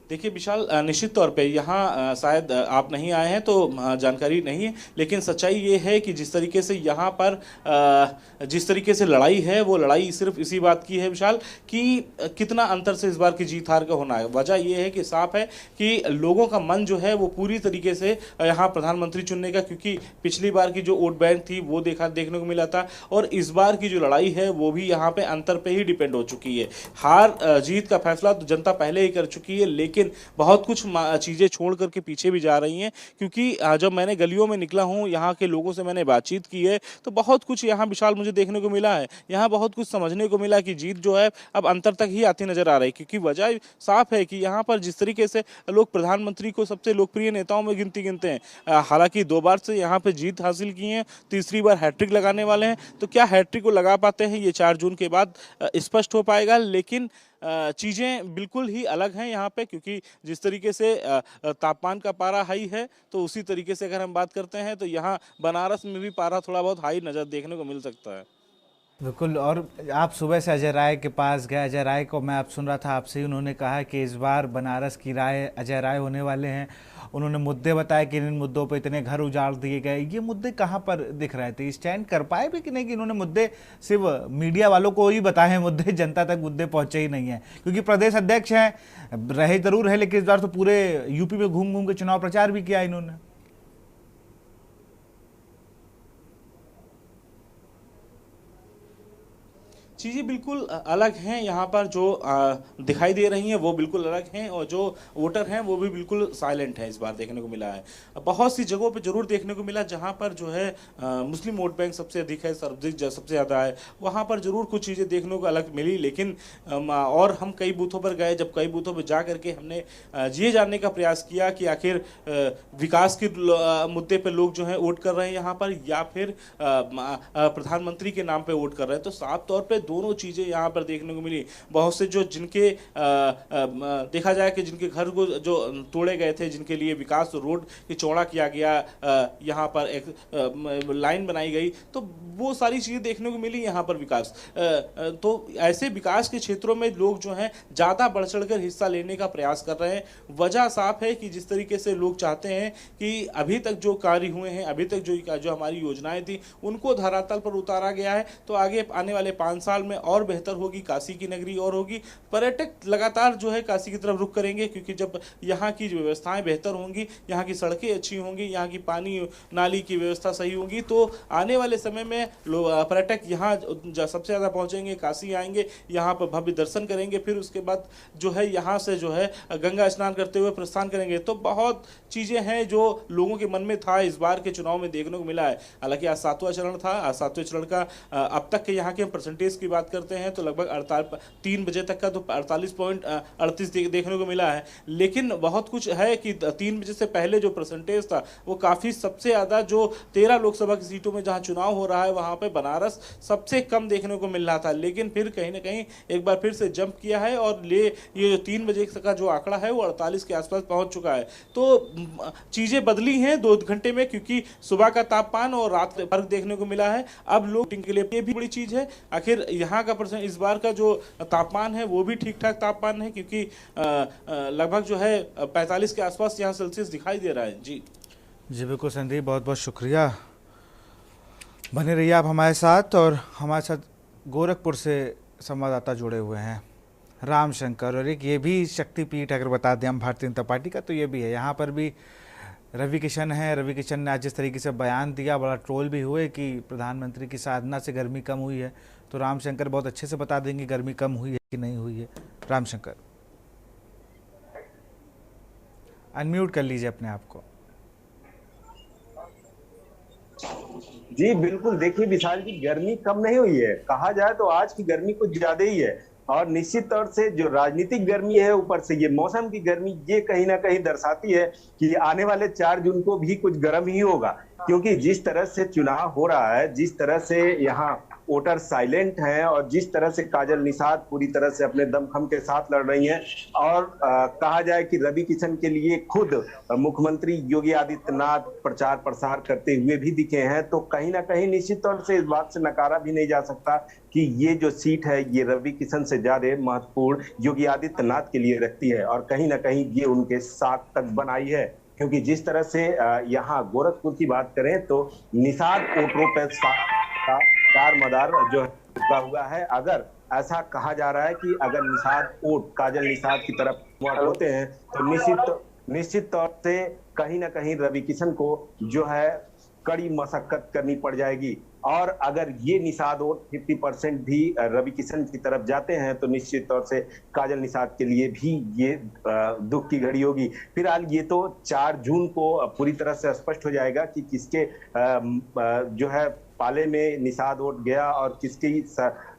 देखिए विशाल, निश्चित तौर पे यहाँ शायद आप नहीं आए हैं तो जानकारी नहीं है, लेकिन सच्चाई ये है कि जिस तरीके से यहाँ पर जिस तरीके से लड़ाई है, वो लड़ाई सिर्फ इसी बात की है विशाल कि कितना अंतर से इस बार की जीत हार का होना है। वजह ये है कि साफ है कि लोगों का मन जो है वो पूरी तरीके से यहाँ प्रधानमंत्री चुनने का, क्योंकि पिछली बार की जो वोट बैंक थी वो देखने को मिला था, और इस बार की जो लड़ाई है वो भी यहाँ पे अंतर पे ही डिपेंड हो चुकी है। हार जीत का फैसला तो जनता पहले ही कर चुकी है, लेकिन बहुत कुछ चीजें छोड़ करके पीछे भी जा रही हैं। क्योंकि जब मैंने गलियों में निकला हूं, यहाँ के लोगों से मैंने बातचीत की है, तो बहुत कुछ यहाँ विशाल मुझे देखने को मिला है। यहाँ बहुत कुछ समझने को मिला कि जीत जो है अब अंतर तक ही आती नजर आ रही है। क्योंकि वजह साफ है कि यहाँ पर जिस तरीके से लोग प्रधानमंत्री को सबसे लोकप्रिय नेताओं में गिनते हैं, हालांकि 2 बार से यहाँ पे जीत हासिल की है, तीसरी बार हैट्रिक लगाने वाले हैं। तो क्या हैट्रिक को लगा पाते हैं, ये 4 जून के बाद स्पष्ट हो पाएगा। लेकिन चीज़ें बिल्कुल ही अलग हैं यहाँ पे, क्योंकि जिस तरीके से तापमान का पारा हाई है, तो उसी तरीके से अगर हम बात करते हैं तो यहाँ बनारस में भी पारा थोड़ा बहुत हाई नज़र देखने को मिल सकता है। बिल्कुल। और आप सुबह से अजय राय के पास गए, अजय राय को मैं आप सुन रहा था आपसे, उन्होंने कहा कि इस बार बनारस की राय अजय राय होने वाले हैं। उन्होंने मुद्दे बताए कि इन मुद्दों पे इतने घर उजाड़ दिए गए। ये मुद्दे कहाँ पर दिख रहे थे? स्टैंड कर पाए भी कि नहीं कि इन्होंने मुद्दे सिर्फ मीडिया वालों को ही बताए हैं, मुद्दे जनता तक मुद्दे पहुंचे ही नहीं है? क्योंकि प्रदेश अध्यक्ष हैं, रहे जरूर है, लेकिन इस बार तो पूरे यूपी में घूम घूम के चुनाव प्रचार भी किया इन्होंने। चीज़ें बिल्कुल अलग हैं यहाँ पर, जो दिखाई दे रही हैं वो बिल्कुल अलग हैं, और जो वोटर हैं वो भी बिल्कुल साइलेंट हैं। इस बार देखने को मिला है बहुत सी जगहों पे जरूर देखने को मिला जहाँ पर जो है मुस्लिम वोट बैंक सबसे अधिक है, सबसे ज़्यादा है, वहाँ पर जरूर कुछ चीज़ें देखने को अलग मिली। लेकिन और हम कई बूथों पर गए, जब कई बूथों पर जा करके हमने ये जानने का प्रयास किया कि आखिर विकास के मुद्दे पर लोग जो है वोट कर रहे हैं यहाँ पर, या फिर प्रधानमंत्री के नाम पर वोट कर रहे हैं, तो साफ तौर पर दोनों चीज़ें यहाँ पर देखने को मिली। बहुत से जो जिनके देखा जाए कि जिनके घर को जो तोड़े गए थे, जिनके लिए विकास रोड की चौड़ा किया गया, यहाँ पर एक लाइन बनाई गई, तो वो सारी चीज़ें देखने को मिली यहाँ पर विकास। तो ऐसे विकास के क्षेत्रों में लोग जो हैं ज़्यादा बढ़ चढ़कर हिस्सा लेने का प्रयास कर रहे हैं। वजह साफ है कि जिस तरीके से लोग चाहते हैं कि अभी तक जो कार्य हुए हैं, अभी तक जो हमारी योजनाएं थी उनको धरातल पर उतारा गया है, तो आगे आने वाले 5 साल में और बेहतर होगी, काशी की नगरी और होगी। पर्यटक लगातार जो है काशी की तरफ रुख करेंगे, क्योंकि जब यहाँ की व्यवस्थाएं बेहतर होंगी, यहाँ की सड़कें अच्छी होंगी, यहाँ की पानी नाली की व्यवस्था सही होगी, तो आने वाले समय में पर्यटक यहाँ सबसे ज़्यादा पहुँचेंगे, काशी आएंगे, यहाँ पर भव्य दर्शन करेंगे, फिर उसके बाद जो है यहाँ से जो है गंगा स्नान करते हुए प्रस्थान करेंगे। तो बहुत चीज़ें हैं जो लोगों के मन में था, इस बार के चुनाव में देखने को मिला है। हालांकि आज 7वां चरण था। आज 7वें चरण का अब तक के यहाँ के परसेंटेज की बात करते हैं तो लगभग 3 बजे तक का तो 48.38 देखने को मिला है। लेकिन बहुत कुछ है कि 3 बजे से पहले जो परसेंटेज था वो काफ़ी सबसे ज़्यादा, जो 13 लोकसभा की सीटों में जहाँ चुनाव हो रहा है वहाँ पर बनारस सबसे कम देखने को मिल रहा था। लेकिन फिर कहीं ना कहीं एक बार फिर से जंप किया है और ये जो 3 बजे का जो आंकड़ा है वो 48 के आसपास पहुँच चुका है। तो चीज़ें बदली हैं 2 घंटे में, क्योंकि सुबह का तापमान और रात का फर्क देखने को मिला है। अब लोग वोटिंग के लिए ये भी बड़ी चीज़ है, आखिर यहाँ का इस बार का जो तापमान है वो भी ठीक ठाक तापमान है, क्योंकि लगभग जो है 45 के आसपास यहाँ सेल्सियस दिखाई दे रहा है। जी बिल्कुल संदीप, बहुत बहुत शुक्रिया। बने रहिए आप हमारे साथ। और हमारे साथ गोरखपुर से संवाददाता जुड़े हुए हैं राम शंकर, और एक ये भी शक्तिपीठ अगर बता दें हम भारतीय जनता पार्टी का तो ये भी है। यहाँ पर भी रवि किशन है। रवि किशन ने आज जिस तरीके से बयान दिया, बड़ा ट्रोल भी हुए कि प्रधानमंत्री की साधना से गर्मी कम हुई है। तो राम शंकर बहुत अच्छे से बता देंगे गर्मी कम हुई है कि नहीं हुई है। राम शंकर, अनम्यूट कर लीजिए अपने आप को। जी बिल्कुल, देखिए विशाल जी, गर्मी कम नहीं हुई है। कहा जाए तो आज की गर्मी कुछ ज्यादा ही है, और निश्चित तौर से जो राजनीतिक गर्मी है, ऊपर से ये मौसम की गर्मी, ये कहीं ना कहीं दर्शाती है कि आने वाले 4 जून को भी कुछ गर्म ही होगा। क्योंकि जिस तरह से चुनाव हो रहा है, जिस तरह से यहाँ वोटर साइलेंट हैं, और जिस तरह से काजल निषाद पूरी तरह से अपने दमखम के साथ लड़ रही हैं, और कहा जाए कि रवि किशन के लिए खुद मुख्यमंत्री योगी आदित्यनाथ प्रचार प्रसार करते हुए भी दिखे हैं, तो कहीं ना कहीं निश्चित तौर से इस बात से नकारा भी नहीं जा सकता कि ये जो सीट है ये रवि किशन से ज्यादा महत्वपूर्ण योगी आदित्यनाथ के लिए रखती है, और कहीं ना कहीं ये उनके साथ तक बनाई है। क्योंकि जिस तरह से यहाँ गोरखपुर की बात करें तो निषाद वोटरों पर दार मदार जो हुआ है। अगर ऐसा कहा जा रहा है कि अगर निषाद वोट काजल निषाद की तरफ होते हैं तो निश्चित तौर से कहीं ना कहीं रवि किशन को जो है कड़ी मशक्कत करनी पड़ जाएगी। और अगर ये निषाद वोट 50% भी रवि किशन की तरफ जाते हैं तो निश्चित तौर से काजल निषाद के लिए भी ये दुख की घड़ी होगी। फिलहाल ये तो 4 जून को पूरी तरह से स्पष्ट हो जाएगा कि किसके जो है पाले में निषाद वोट गया और किसकी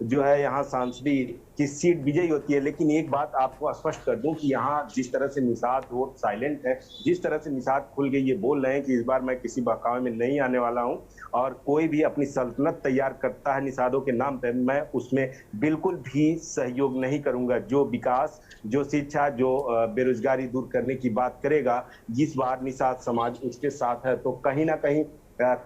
जो है यहाँ सांसदी किस सीट विजयी होती है। लेकिन एक बात आपको स्पष्ट कर दूं कि यहाँ जिस तरह से निषाद वोट साइलेंट है, जिस तरह से निषाद खुल गई ये बोल रहे हैं कि इस बार मैं किसी बहकावे में नहीं आने वाला हूँ, और कोई भी अपनी सल्तनत तैयार करता है निषादों के नाम पे, मैं उसमें बिल्कुल भी सहयोग नहीं करूंगा। जो विकास, जो शिक्षा, जो बेरोजगारी दूर करने की बात करेगा, इस बार निषाद समाज उसके साथ है। तो कहीं ना कहीं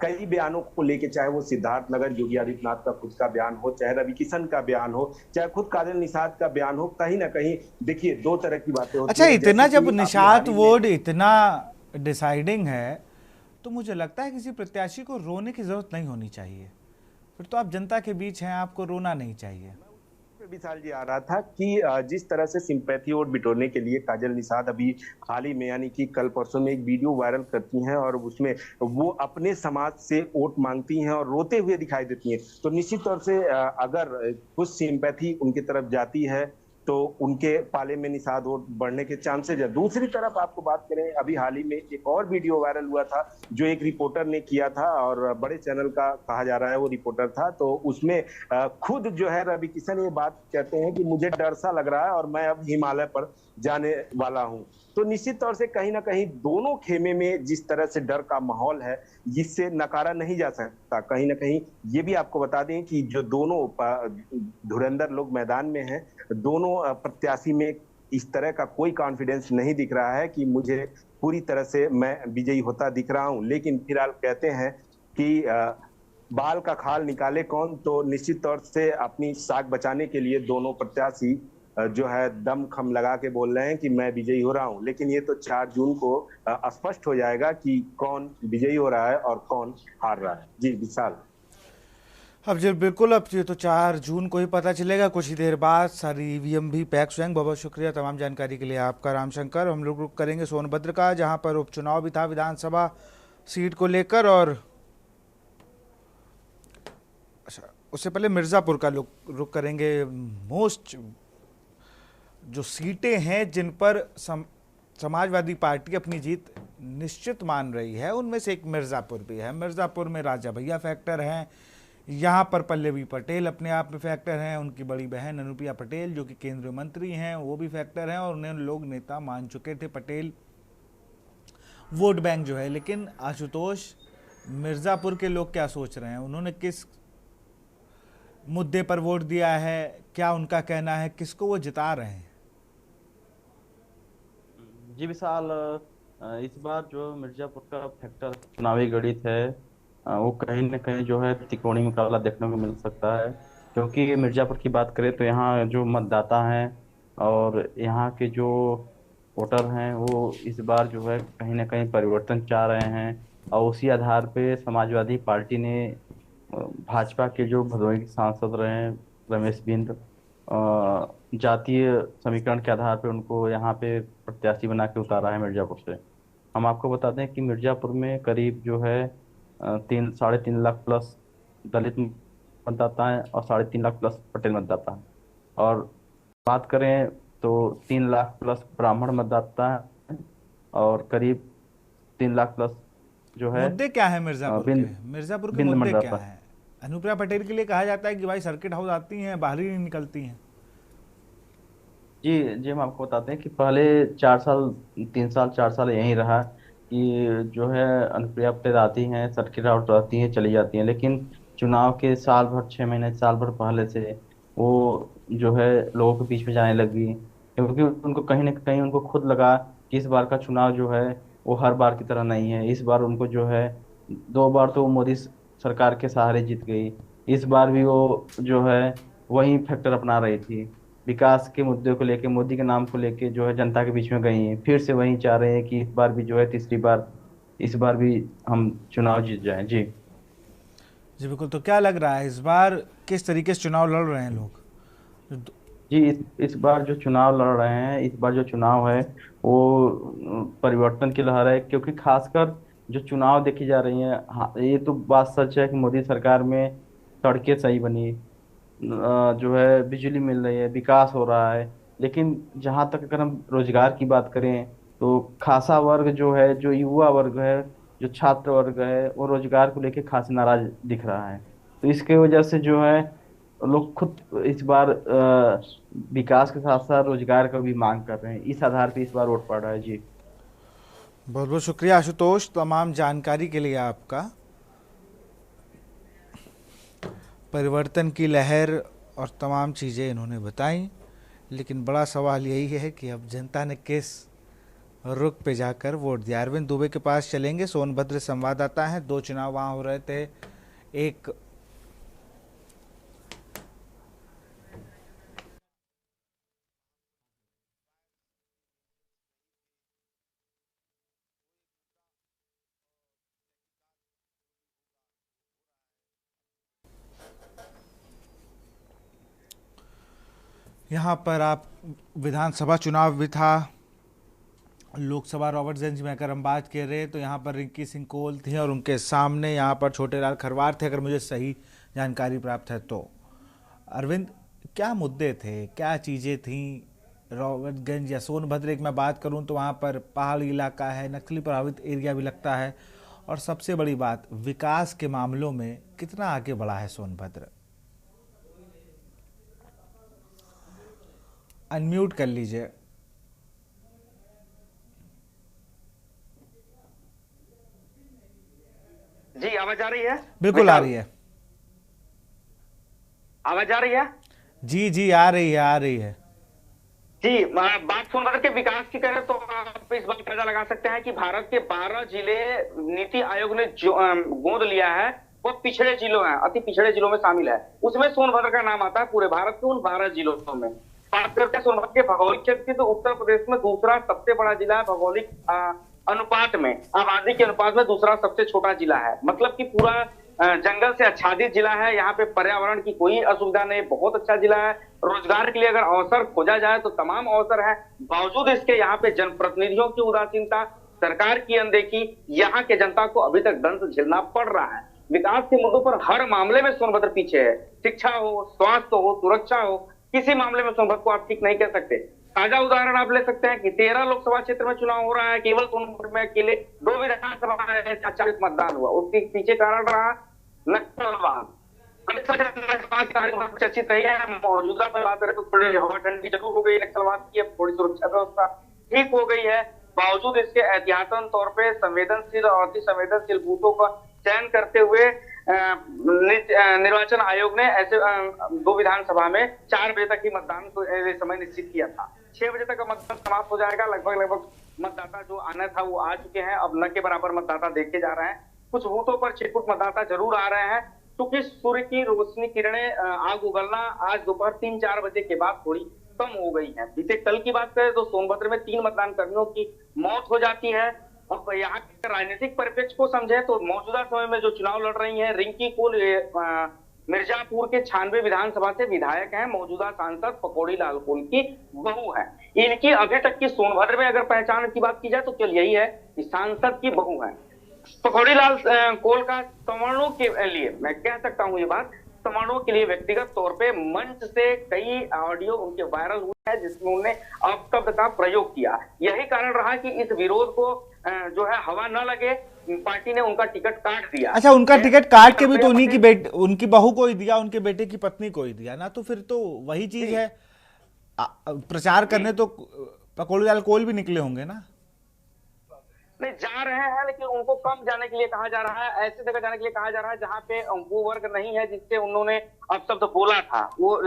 कई बयानों को लेके, चाहे वो सिद्धार्थनगर योगी आदित्यनाथ का खुद का बयान हो, चाहे रवि किशन का बयान हो, चाहे खुद काजल निषाद का बयान हो, कहीं ना कहीं देखिए 2 तरह की बातें होती हैं। अच्छा, इतना जब निषाद वोट इतना डिसाइडिंग है तो मुझे लगता है किसी प्रत्याशी को रोने की जरूरत नहीं होनी चाहिए। फिर तो आप जनता के बीच हैं, आपको रोना नहीं चाहिए। विशाल जी, आ रहा था कि जिस तरह से सिंपैथी वोट बिटोरने के लिए काजल निषाद अभी हाल ही में यानी कि कल परसों में एक वीडियो वायरल करती हैं और उसमें वो अपने समाज से वोट मांगती हैं और रोते हुए दिखाई देती हैं, तो निश्चित तौर से अगर कुछ सिंपैथी उनकी तरफ जाती है तो उनके पाले में निषाद वोट बढ़ने के चांसेज है। दूसरी तरफ आपको बात करें, अभी हाल ही में एक और वीडियो वायरल हुआ था जो एक रिपोर्टर ने किया था, और बड़े चैनल का कहा जा रहा है वो रिपोर्टर था, तो उसमें खुद जो है रवि किशन ये बात कहते हैं कि मुझे डर सा लग रहा है और मैं अब हिमालय पर जाने वाला हूं। तो निश्चित तौर से कहीं ना कहीं दोनों खेमे में जिस तरह से डर का माहौल है, जिससे नकारा नहीं जा सकता। कहीं ना कहीं ये भी आपको बता दें कि जो दोनों धुरंधर लोग मैदान में हैं, दोनों प्रत्याशी में इस तरह का कोई कॉन्फिडेंस नहीं दिख रहा है कि मुझे पूरी तरह से मैं विजयी होता दिख रहा हूं। लेकिन फिलहाल कहते हैं कि बाल का खाल निकाले कौन, तो निश्चित तौर से अपनी साख बचाने के लिए दोनों प्रत्याशी जो है दम खम लगा के बोल रहे हैं कि मैं विजयी हो रहा हूं। लेकिन ये तो 4 जून को स्पष्ट हो जाएगा कि कौन विजयी हो रहा है और कौन हार रहा है। जी विशाल। अब जी बिल्कुल, अब ये तो 4 जून को ही पता चलेगा, कुछ ही देर बाद सारी ईवीएम भी पैक हो जाएंगे। बहुत बहुत शुक्रिया तमाम जानकारी के लिए आपका रामशंकर। हम लोग रुक करेंगे सोनभद्र का, जहां पर उपचुनाव भी था विधानसभा सीट को लेकर, और अच्छा उससे पहले मिर्ज़ापुर का रुक करेंगे। मोस्ट जो सीटें हैं जिन पर समाजवादी पार्टी अपनी जीत निश्चित मान रही है, उनमें से एक मिर्ज़ापुर भी है। मिर्ज़ापुर में राजा भैया फैक्टर हैं, यहाँ पर पल्लवी पटेल अपने आप में फैक्टर हैं, उनकी बड़ी बहन अनुप्रिया पटेल जो कि केंद्रीय मंत्री हैं वो भी फैक्टर हैं, और उन्हें लोग नेता मान चुके थे। पटेल वोट बैंक जो है। लेकिन आशुतोष, मिर्ज़ापुर के लोग क्या सोच रहे हैं, उन्होंने किस मुद्दे पर वोट दिया है, क्या उनका कहना है, किसको वो जिता रहे हैं? जी विशाल, इस बार जो मिर्जापुर का फैक्टर चुनावी गणित है, वो कहीं न कहीं जो है त्रिकोणीय मुकाबला देखने को मिल सकता है। क्योंकि मिर्जापुर की बात करें तो यहाँ जो मतदाता हैं और यहाँ के जो वोटर हैं, वो इस बार जो है कहीं न कहीं परिवर्तन चाह रहे हैं। और उसी आधार पे समाजवादी पार्टी ने भाजपा के जो भदोही के सांसद रहे हैं रमेश बिंद, जातीय समीकरण के आधार पर उनको यहाँ पे प्रत्याशी बना के उतारा है मिर्जापुर से। हम आपको बता दें कि मिर्जापुर में करीब जो है 3-3.5 लाख प्लस दलित मतदाता हैं और 3.5 लाख प्लस पटेल मतदाता हैं। और बात करें तो 3 लाख प्लस ब्राह्मण मतदाता हैं और करीब 3 लाख प्लस जो है मुद्दे क्या है मिर्ज़ापुर के मुद्दे क्या है? अनुप्रिया पटेल के लिए कहा जाता है कि भाई सर्किट हाउस आती हैं, बाहर ही नहीं निकलती हैं। जी हम आपको बताते हैं कि पहले 4 साल यहीं रहा कि जो है अनुप्रिया पटेल आती हैं, सर्किट आउट रहती हैं, चली जाती हैं। लेकिन चुनाव के साल भर 6 महीने साल भर पहले से वो जो है लोगों के बीच में जाने लगी, क्योंकि उनको कहीं ना कहीं उनको खुद लगा कि इस बार का चुनाव जो है वो हर बार की तरह नहीं है। इस बार उनको जो है 2 बार तो मोदी सरकार के सहारे जीत गई, इस बार भी वो जो है वही फैक्टर अपना रही थी। विकास के मुद्दे को लेके, मोदी के नाम को लेके जो है जनता के बीच में गई हैं। फिर से वही चाह रहे हैं कि इस बार भी जो है तीसरी बार इस बार भी हम चुनाव जीत जाएं। जी बिल्कुल। तो क्या लग रहा है इस बार किस तरीके से चुनाव लड़ रहे हैं लोग? जी इस बार जो चुनाव लड़ रहे हैं, इस बार जो चुनाव है वो परिवर्तन की लहर है। क्योंकि खासकर जो चुनाव देखी जा रही है, हाँ ये तो बात सच है कि मोदी सरकार में सड़कें सही बनी, जो है बिजली मिल रही है, विकास हो रहा है। लेकिन जहाँ तक अगर हम रोजगार की बात करें तो खासा वर्ग जो है, जो युवा वर्ग है, जो छात्र वर्ग है, वो रोजगार को लेके खासा नाराज दिख रहा है। तो इसके वजह से जो है लोग खुद इस बार विकास के साथ साथ रोजगार का भी मांग कर रहे हैं। इस आधार पर इस बार वोट पड़ रहा है। जी बहुत बहुत शुक्रिया आशुतोष तमाम जानकारी के लिए आपका। परिवर्तन की लहर और तमाम चीज़ें इन्होंने बताई, लेकिन बड़ा सवाल यही है कि अब जनता ने किस रुख पे जाकर वोट दिया। अरविंद दुबे के पास चलेंगे, सोनभद्र संवाददाता हैं। 2 चुनाव वहाँ हो रहे थे, एक यहाँ पर आप विधानसभा चुनाव भी था, लोकसभा रॉबर्ट्सगंज में अगर हम बात कर रहे तो यहाँ पर रिंकी सिंह कोल थे और उनके सामने यहाँ पर छोटेलाल खरवार थे, अगर मुझे सही जानकारी प्राप्त है तो। अरविंद, क्या मुद्दे थे, क्या चीज़ें थीं रॉबर्ट्सगंज या सोनभद्र? एक मैं बात करूँ तो वहाँ पर पहाड़ी इलाका है, नक्सली प्रभावित एरिया भी लगता है, और सबसे बड़ी बात विकास के मामलों में कितना आगे बढ़ा है सोनभद्र? अनम्यूट कर लीजिए। जी आवाज आ रही है? बिल्कुल आ रही है। आवाज आ रही है? जी जी आ रही है, आ रही है। जी, बात सोनभद्र के विकास की करें तो आप इस बात का पता लगा सकते हैं कि भारत के 12 जिले नीति आयोग ने जो गोद लिया है वो पिछड़े जिलों हैं, अति पिछड़े जिलों में शामिल है। उसमें सोनभद्र का नाम आता है पूरे भारत के उन 12 जिलों में। बात करते हैं सोनभद्र के भौगोलिक क्षेत्र की, तो उत्तर प्रदेश में दूसरा सबसे बड़ा जिला है, भौगोलिक अनुपात में, आबादी के अनुपात में दूसरा सबसे छोटा जिला है। मतलब कि पूरा जंगल से आच्छादित जिला है। यहाँ पे पर्यावरण की कोई असुविधा नहीं, बहुत अच्छा जिला है। रोजगार के लिए अगर अवसर खोजा जाए तो तमाम अवसर है। बावजूद इसके यहाँ पे जनप्रतिनिधियों की उदासीनता, सरकार की अनदेखी, यहाँ के जनता को अभी तक दंड झेलना पड़ रहा है। विकास के मुद्दों पर हर मामले में सोनभद्र पीछे है। शिक्षा हो, स्वास्थ्य हो, सुरक्षा हो, किसी मामले में सोनभद्र को आप ठीक नहीं कह सकते। ताजा उदाहरण आप ले सकते हैं कि 13 लोकसभा क्षेत्र में चुनाव हो रहा है, केवल सोनभद्र में अकेले 2 विधानसभा में 40 मतदान हुआ। उसके पीछे कारण रहा नक्सलवाद। चर्चित रही है। मौजूदा पर बात करें तो थोड़ी हवा ठंडी जरूर हो गई नक्सलवाद की, अब थोड़ी सुरक्षा व्यवस्था ठीक हो गई है। बावजूद इसके एहतियातन तौर पे संवेदनशील और अति संवेदनशील बूथों का चयन करते हुए निर्वाचन आयोग ने ऐसे 2 विधानसभा में 4 बजे तक ही मतदान को समय निश्चित किया था। 6 बजे तक मतदान समाप्त हो जाएगा। लगभग मतदाता जो आना था वो आ चुके हैं। अब न के बराबर मतदाता देखे जा रहे हैं। कुछ बूथों पर छिटपुट मतदाता जरूर आ रहे हैं, क्योंकि सूर्य की रोशनी किरणें आग उगलना आज दोपहर 3-4 बजे के बाद थोड़ी कम हो गई है। बीते कल की बात करें तो सोनभद्र में 3 मतदान कर्मियों की मौत हो जाती है। अब यहाँ के राजनीतिक परिप्रेक्ष्य को समझे तो मौजूदा समय में जो चुनाव लड़ रही है रिंकी कोल मिर्जापुर के 96 विधानसभा से विधायक हैं। मौजूदा सांसद पकौड़ी लाल कोल की बहू है। इनकी अभी तक की सोनभद्र में अगर पहचान की बात की जाए तो केवल यही है कि सांसद की बहू है। पकौड़ी लाल कोल का सवर्णों के लिए, मैं कह सकता हूं ये बात, सवर्णों के लिए व्यक्तिगत तौर पे मंच से कई ऑडियो उनके वायरल हुए हैं जिसमें उन्होंने अपशब्द का प्रयोग किया। यही कारण रहा कि इस विरोध को जो है हवा न लगे, पार्टी ने उनका टिकट काट दिया। अच्छा, उनका टिकट काट के भी तो उनकी बहू को ही दिया, उनके बेटे की पत्नी को ही दिया ना, तो फिर तो वही चीज है। प्रचार करने तो पकौड़ी लाल कोल भी निकले होंगे ना? नहीं, जा रहे हैं, लेकिन उनको कम जाने के लिए कहा जा रहा है। ऐसी जगह जाने के लिए कहा जा रहा है जहां पे वो वर्ग नहीं है जिससे उन्होंने अपशब्द बोला था। वो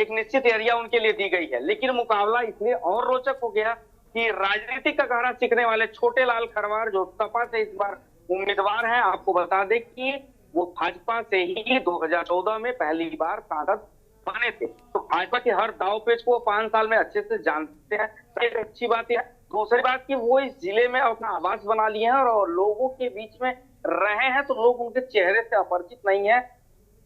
एक निश्चित एरिया उनके लिए दी गई है। लेकिन मुकाबला इसलिए और रोचक हो गया कि राजनीति का गहरा सीखने वाले छोटे लाल खरवार जो सपा से इस बार उम्मीदवार हैं, आपको बता दें कि वो भाजपा से ही 2014 में पहली बार सांसद बने थे। तो भाजपा के हर दाव पेच को 5 साल में अच्छे से जानते हैं, तो एक अच्छी बात है। दूसरी बात कि वो इस जिले में अपना आवास बना लिए हैं और लोगों के बीच में रहे हैं, तो लोग उनके चेहरे से अपरिचित नहीं है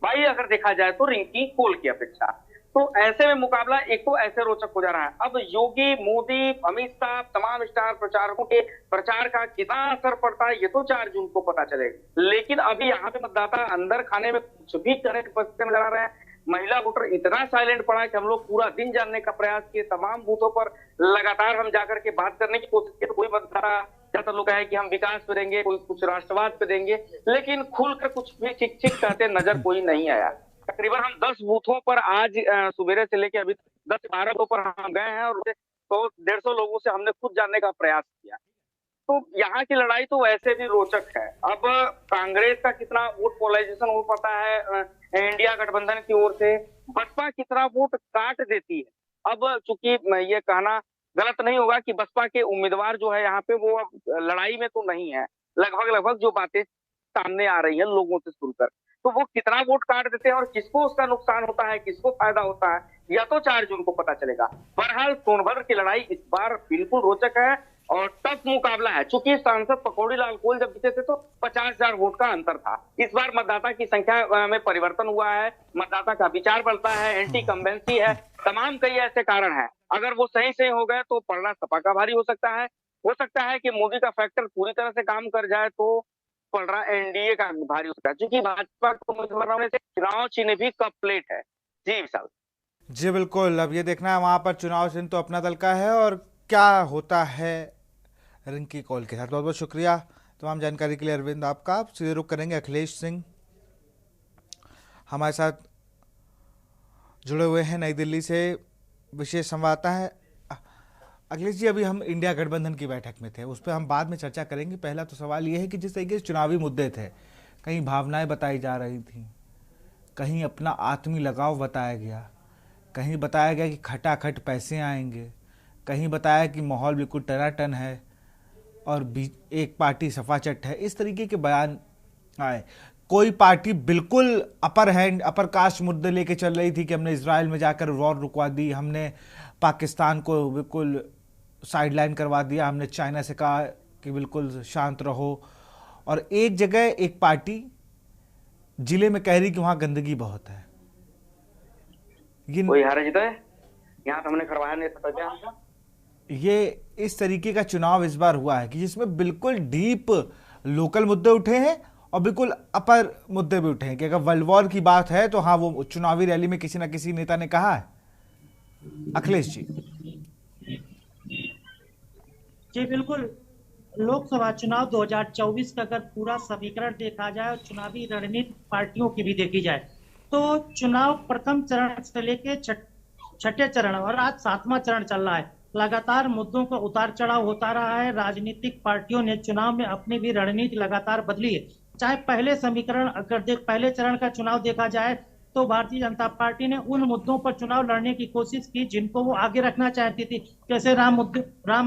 भाई, अगर देखा जाए तो रिंकी कोल की अपेक्षा। तो ऐसे में मुकाबला एक तो ऐसे रोचक हो जा रहा है। अब योगी, मोदी, अमित शाह, तमाम स्टार प्रचारकों के प्रचार का कितना असर पड़ता है ये तो 4 जून को पता चलेगा। लेकिन अभी यहाँ पे मतदाता अंदर खाने में कुछ भी करने नजर आ रहे हैं। महिला वोटर इतना साइलेंट पड़ा है कि हम लोग पूरा दिन जानने का प्रयास किए, तमाम बूथों पर लगातार हम जाकर के बात करने की कोशिश की, तो कोई मतदाता ज्यादा लोग है कि हम विकास पे देंगे, कोई कुछ राष्ट्रवाद पे देंगे, लेकिन खुलकर कुछ भी ठीक ठीक कहते नजर कोई नहीं आया। तकरीबन हम 10 बूथों पर आज सुबह से लेके अभी 10-12 बूथों पर हम गए हैं और 100-150 लोगों से हमने खुद जानने का प्रयास किया। तो यहाँ की लड़ाई तो वैसे भी रोचक है। अब कांग्रेस का कितना वोट पोलराइजेशन हो पाता है इंडिया गठबंधन की ओर से, बसपा कितना वोट काट देती है। अब चूंकि ये कहना गलत नहीं होगा कि बसपा के उम्मीदवार जो है यहाँ पे वो लड़ाई में तो नहीं है, लगभग जो बातें सामने आ रही है लोगों से सुनकर, तो वो कितना वोट काट देते हैं और किसको उसका नुकसान होता है, किसको फायदा होता है, या तो 4 जून को पता चलेगा। बहरहाल सोनभद्र की लड़ाई इस बार बिल्कुल रोचक है और टफ मुकाबला है। चूंकि सांसद पकौड़ी लाल कोल जब जीते थे तो 50,000 वोट का अंतर था। इस बार मतदाता की संख्या में परिवर्तन हुआ है, मतदाता का विचार बढ़ता है, एंटी कंवेंसी है, तमाम कई ऐसे कारण हैं। अगर वो सही हो गए तो पलड़ा सपा का भारी हो सकता है कि मोदी का फैक्टर पूरी तरह से काम कर जाए तो पलड़ा एनडीए का भारी हो सकता है, क्योंकि भाजपा को उम्मीदवारों में से चुनाव चिन्ह भी कप प्लेट है। जी विशाल। जी बिल्कुल, अब ये देखना है वहां पर चुनाव चिन्ह तो अपना दल का है और क्या होता है रिंकी कॉल के साथ। बहुत बहुत शुक्रिया तमाम जानकारी के लिए अरविंद आपका। आप सीधे रुक करेंगे अखिलेश सिंह हमारे साथ जुड़े हुए हैं नई दिल्ली से, विशेष संवाददाता है। अखिलेश जी, अभी हम इंडिया गठबंधन की बैठक में थे, उस पर हम बाद में चर्चा करेंगे। पहला तो सवाल ये है कि जिस तरीके से चुनावी मुद्दे थे, कहीं भावनाएं बताई जा रही थी, कहीं अपना आत्मी लगाव बताया गया, कहीं बताया गया कि खटाखट पैसे आएंगे, कहीं बताया कि माहौल बिल्कुल टनाटन है और एक पार्टी सफाचट है। इस तरीके के बयान आए। कोई पार्टी बिल्कुल अपर कास्ट मुद्दे लेके चल रही थी कि हमने इजराइल में जाकर वॉर रुकवा दी, हमने पाकिस्तान को बिल्कुल साइडलाइन करवा दिया, हमने चाइना से कहा कि बिल्कुल शांत रहो। और एक जगह एक पार्टी जिले में कह रही कि वहां गंदगी बहुत है। कोई हर्ज है यहाँ तो हमने करवाया नहीं था क्या? ये इस तरीके का चुनाव इस बार हुआ है कि जिसमें बिल्कुल डीप लोकल मुद्दे उठे हैं और बिल्कुल अपर मुद्दे भी उठे हैं कि अगर वर्ल्ड वॉर की बात है तो हाँ, वो चुनावी रैली में किसी ना किसी नेता ने कहा है। अखिलेश जी। जी बिल्कुल, लोकसभा चुनाव 2024 का अगर पूरा समीकरण देखा जाए और चुनावी रणनीति पार्टियों की भी देखी जाए तो चुनाव प्रथम चरण से लेके छठे चरण और आज 7वां चरण चल रहा है। लगातार मुद्दों का उतार चढ़ाव होता रहा है। राजनीतिक पार्टियों ने चुनाव में अपनी भी रणनीति लगातार बदली है। चाहे पहले समीकरण पहले चरण का चुनाव देखा जाए तो भारतीय जनता पार्टी ने उन मुद्दों पर चुनाव लड़ने की कोशिश की जिनको वो आगे रखना चाहती थी। जैसे राम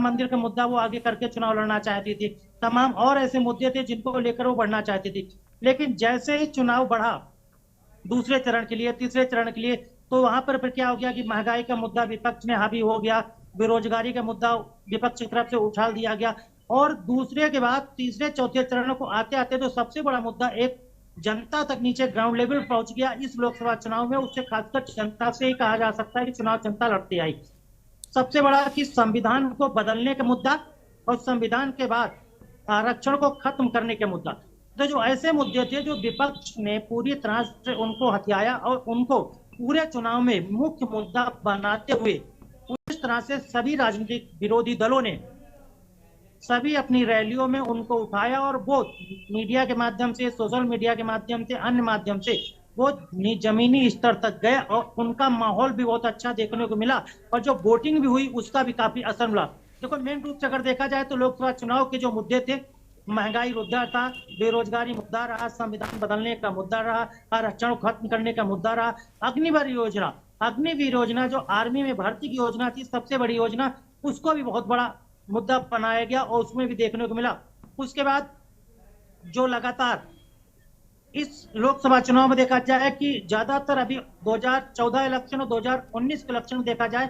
मंदिर का मुद्दा वो आगे करके चुनाव लड़ना चाहती थी। तमाम और ऐसे मुद्दे थे जिनको लेकर वो बढ़ना चाहती थी। लेकिन जैसे ही चुनाव बढ़ा दूसरे चरण के लिए, तीसरे चरण के लिए, तो वहां पर फिर क्या हो गया कि महंगाई का मुद्दा विपक्ष में हावी हो गया, बेरोजगारी का मुद्दा विपक्ष की तरफ से उछाल दिया गया और दूसरे के बाद तीसरे चौथे चरणों को आते आते तो सबसे बड़ा मुद्दा एक जनता तक नीचे ग्राउंड लेवल पहुंच गया इस लोकसभा चुनाव में। उससे खासकर जनता से ही कहा जा सकता है कि चुनाव जनता लड़ती आई। सबसे बड़ा कि संविधान को बदलने का मुद्दा और संविधान के बाद आरक्षण को खत्म करने का मुद्दा। तो जो ऐसे मुद्दे थे जो विपक्ष ने पूरी तरह से उनको हथियाया और उनको पूरे चुनाव में मुख्य मुद्दा बनाते हुए उस तरह से सभी राजनीतिक विरोधी दलों ने सभी अपनी रैलियों में उनको उठाया और वो मीडिया के माध्यम से, सोशल मीडिया के माध्यम से, अन्य माध्यम से वो जमीनी स्तर तक गए और उनका माहौल भी बहुत अच्छा देखने को मिला और जो वोटिंग भी हुई उसका भी काफी असर मिला। देखो, मेन रूप से अगर देखा जाए तो लोकसभा चुनाव के जो मुद्दे थे, महंगाई मुद्दा था, बेरोजगारी मुद्दा रहा, संविधान बदलने का मुद्दा रहा, आरक्षण खत्म करने का मुद्दा रहा, अग्निवीर योजना जो आर्मी में भर्ती की योजना थी, सबसे बड़ी योजना, उसको भी बहुत बड़ा मुद्दा बनाया गया और उसमें भी देखने को मिला। उसके बाद जो लगातार इस लोकसभा चुनाव में देखा जाए कि ज्यादातर अभी 2014 इलेक्शन और 2019 के इलेक्शन में देखा जाए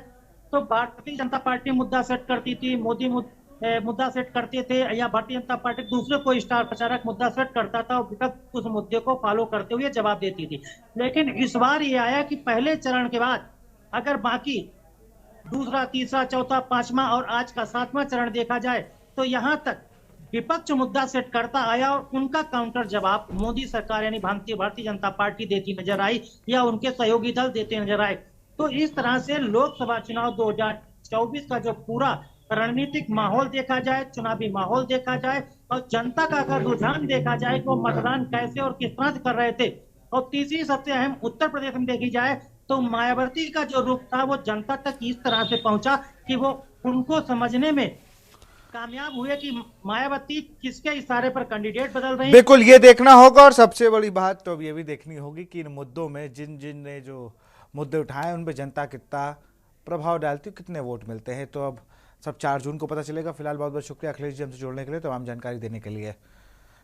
तो भारतीय जनता पार्टी मुद्दा सेट करती थी, मोदी मुद्दा सेट करते थे या भारतीय जनता पार्टी दूसरे कोई स्टार प्रचारक मुद्दा सेट करता था और विपक्ष उस मुद्दे को फॉलो करते हुए जवाब देती थी। लेकिन इस बार ये आया कि पहले चरण के बाद अगर बाकी दूसरा, तीसरा, चौथा, पांचवा और आज का 7वां चरण देखा जाए तो यहां तक विपक्ष मुद्दा सेट करता आया और उनका काउंटर जवाब मोदी सरकार यानी भारतीय जनता पार्टी देती नजर आई या उनके सहयोगी दल देते नजर आए। तो इस तरह से लोकसभा चुनाव 2024 का जो पूरा रणनीतिक माहौल देखा जाए, चुनावी माहौल देखा जाए और जनता का अगर रुझान देखा जाए कि वो मतदान कैसे और किस तरह से कर रहे थे, और तीसरी सबसे अहम उत्तर प्रदेश में देखी जाए तो मायावती का जो रुख था वो जनता तक इस तरह से पहुंचा कि वो उनको समझने में कामयाब हुए कि मायावती किसके इशारे पर कैंडिडेट बदल रहे हैं। बिल्कुल, ये देखना होगा और सबसे बड़ी बात तो अब ये भी देखनी होगी कि इन मुद्दों में जिन जिन ने जो मुद्दे उठाए उन पर जनता कितना प्रभाव डालती है, कितने वोट मिलते हैं। तो अब सब 4 जून को पता चलेगा। फिलहाल बहुत बहुत शुक्रिया अखिलेश जी हमसे जुड़ने के लिए, तमाम जानकारी देने के लिए।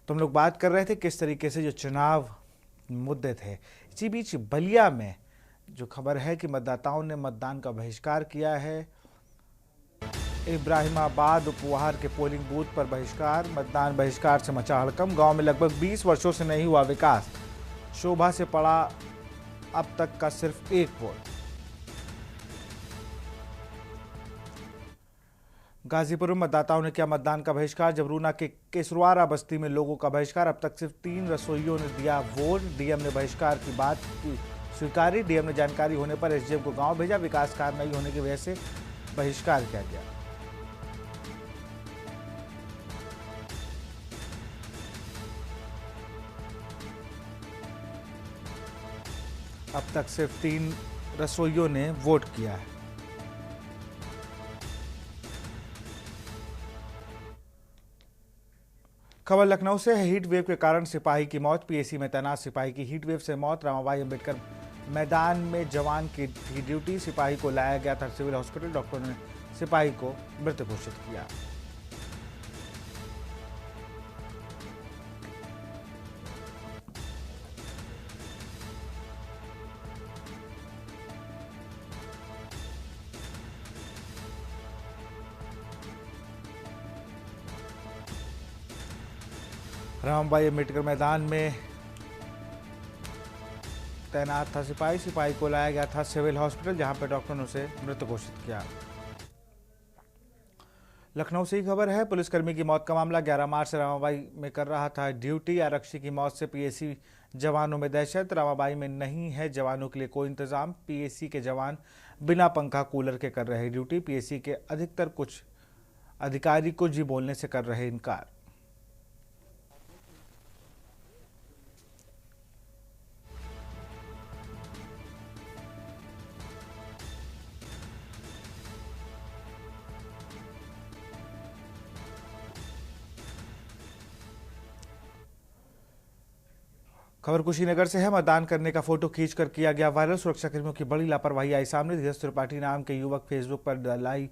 तो हम लोग बात कर रहे थे किस तरीके से जो चुनाव मुद्दे थे। इसी बीच बलिया में जो खबर है कि मतदाताओं ने मतदान का बहिष्कार किया है। इब्राहिमाबाद उपवाहर के पोलिंग बूथ पर बहिष्कार, मतदान बहिष्कार से मचा हड़कंप। गांव में लगभग 20 वर्षों से नहीं हुआ विकास, शोभा से पड़ा अब तक का सिर्फ 1 वोट। गाजीपुर में मतदाताओं ने किया मतदान का बहिष्कार। जबरूना के केसरवारा बस्ती में लोगों का बहिष्कार, अब तक सिर्फ 3 रसोइयों ने दिया वोट। डीएम ने बहिष्कार की बात की स्वीकारी। डीएम ने जानकारी होने पर एसडीएम को गांव भेजा, विकास कार्य नहीं होने की वजह से बहिष्कार किया गया। अब तक सिर्फ 3 रसोइयों ने वोट किया है। खबर खबर लखनऊ से है। हीट वेव के कारण सिपाही की मौत। पीएसी में तैनात सिपाही की हीट वेव से मौत। रमाबाई अंबेडकर मैदान में जवान की थी ड्यूटी। सिपाही को लाया गया था सिविल हॉस्पिटल। डॉक्टरों ने सिपाही को मृत घोषित किया। रमाबाई अंबेडकर मैदान में तैनात था सिपाही। सिपाही को लाया गया था सिविल हॉस्पिटल, जहां पर डॉक्टरों ने उसे मृत घोषित किया। लखनऊ से ही खबर है। पुलिसकर्मी की मौत का मामला। 11 मार्च से रमाबाई में कर रहा था ड्यूटी। आरक्षी की मौत से पीएसी जवानों में दहशत। रमाबाई में नहीं है जवानों के लिए कोई इंतजाम। पीएसी के जवान बिना पंखा कूलर के कर रहे ड्यूटी। पीएसी के अधिकतर कुछ अधिकारी कुछ भी बोलने से कर रहे इनकार। खबर कुशीनगर से है। मतदान करने का फोटो खींचकर किया गया वायरल। सुरक्षाकर्मियों की बड़ी लापरवाही आई सामने। धीरज त्रिपाठी नाम के युवक फेसबुक पर डालाई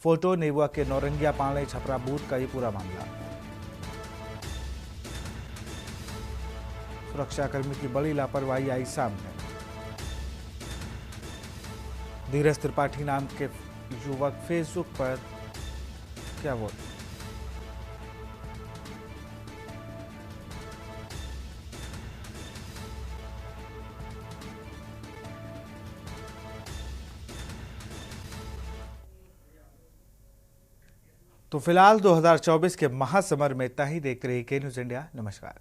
फोटो। नेबुआ के नौरंगिया पाणे छपरा बूथ का ये पूरा मामला। सुरक्षाकर्मी की बड़ी लापरवाही आई सामने। धीरज त्रिपाठी नाम के युवक फेसबुक पर क्या बोल तो फिलहाल 2024 के महासमर में इतना ही। देखते रहिए के न्यूज़ इंडिया। नमस्कार।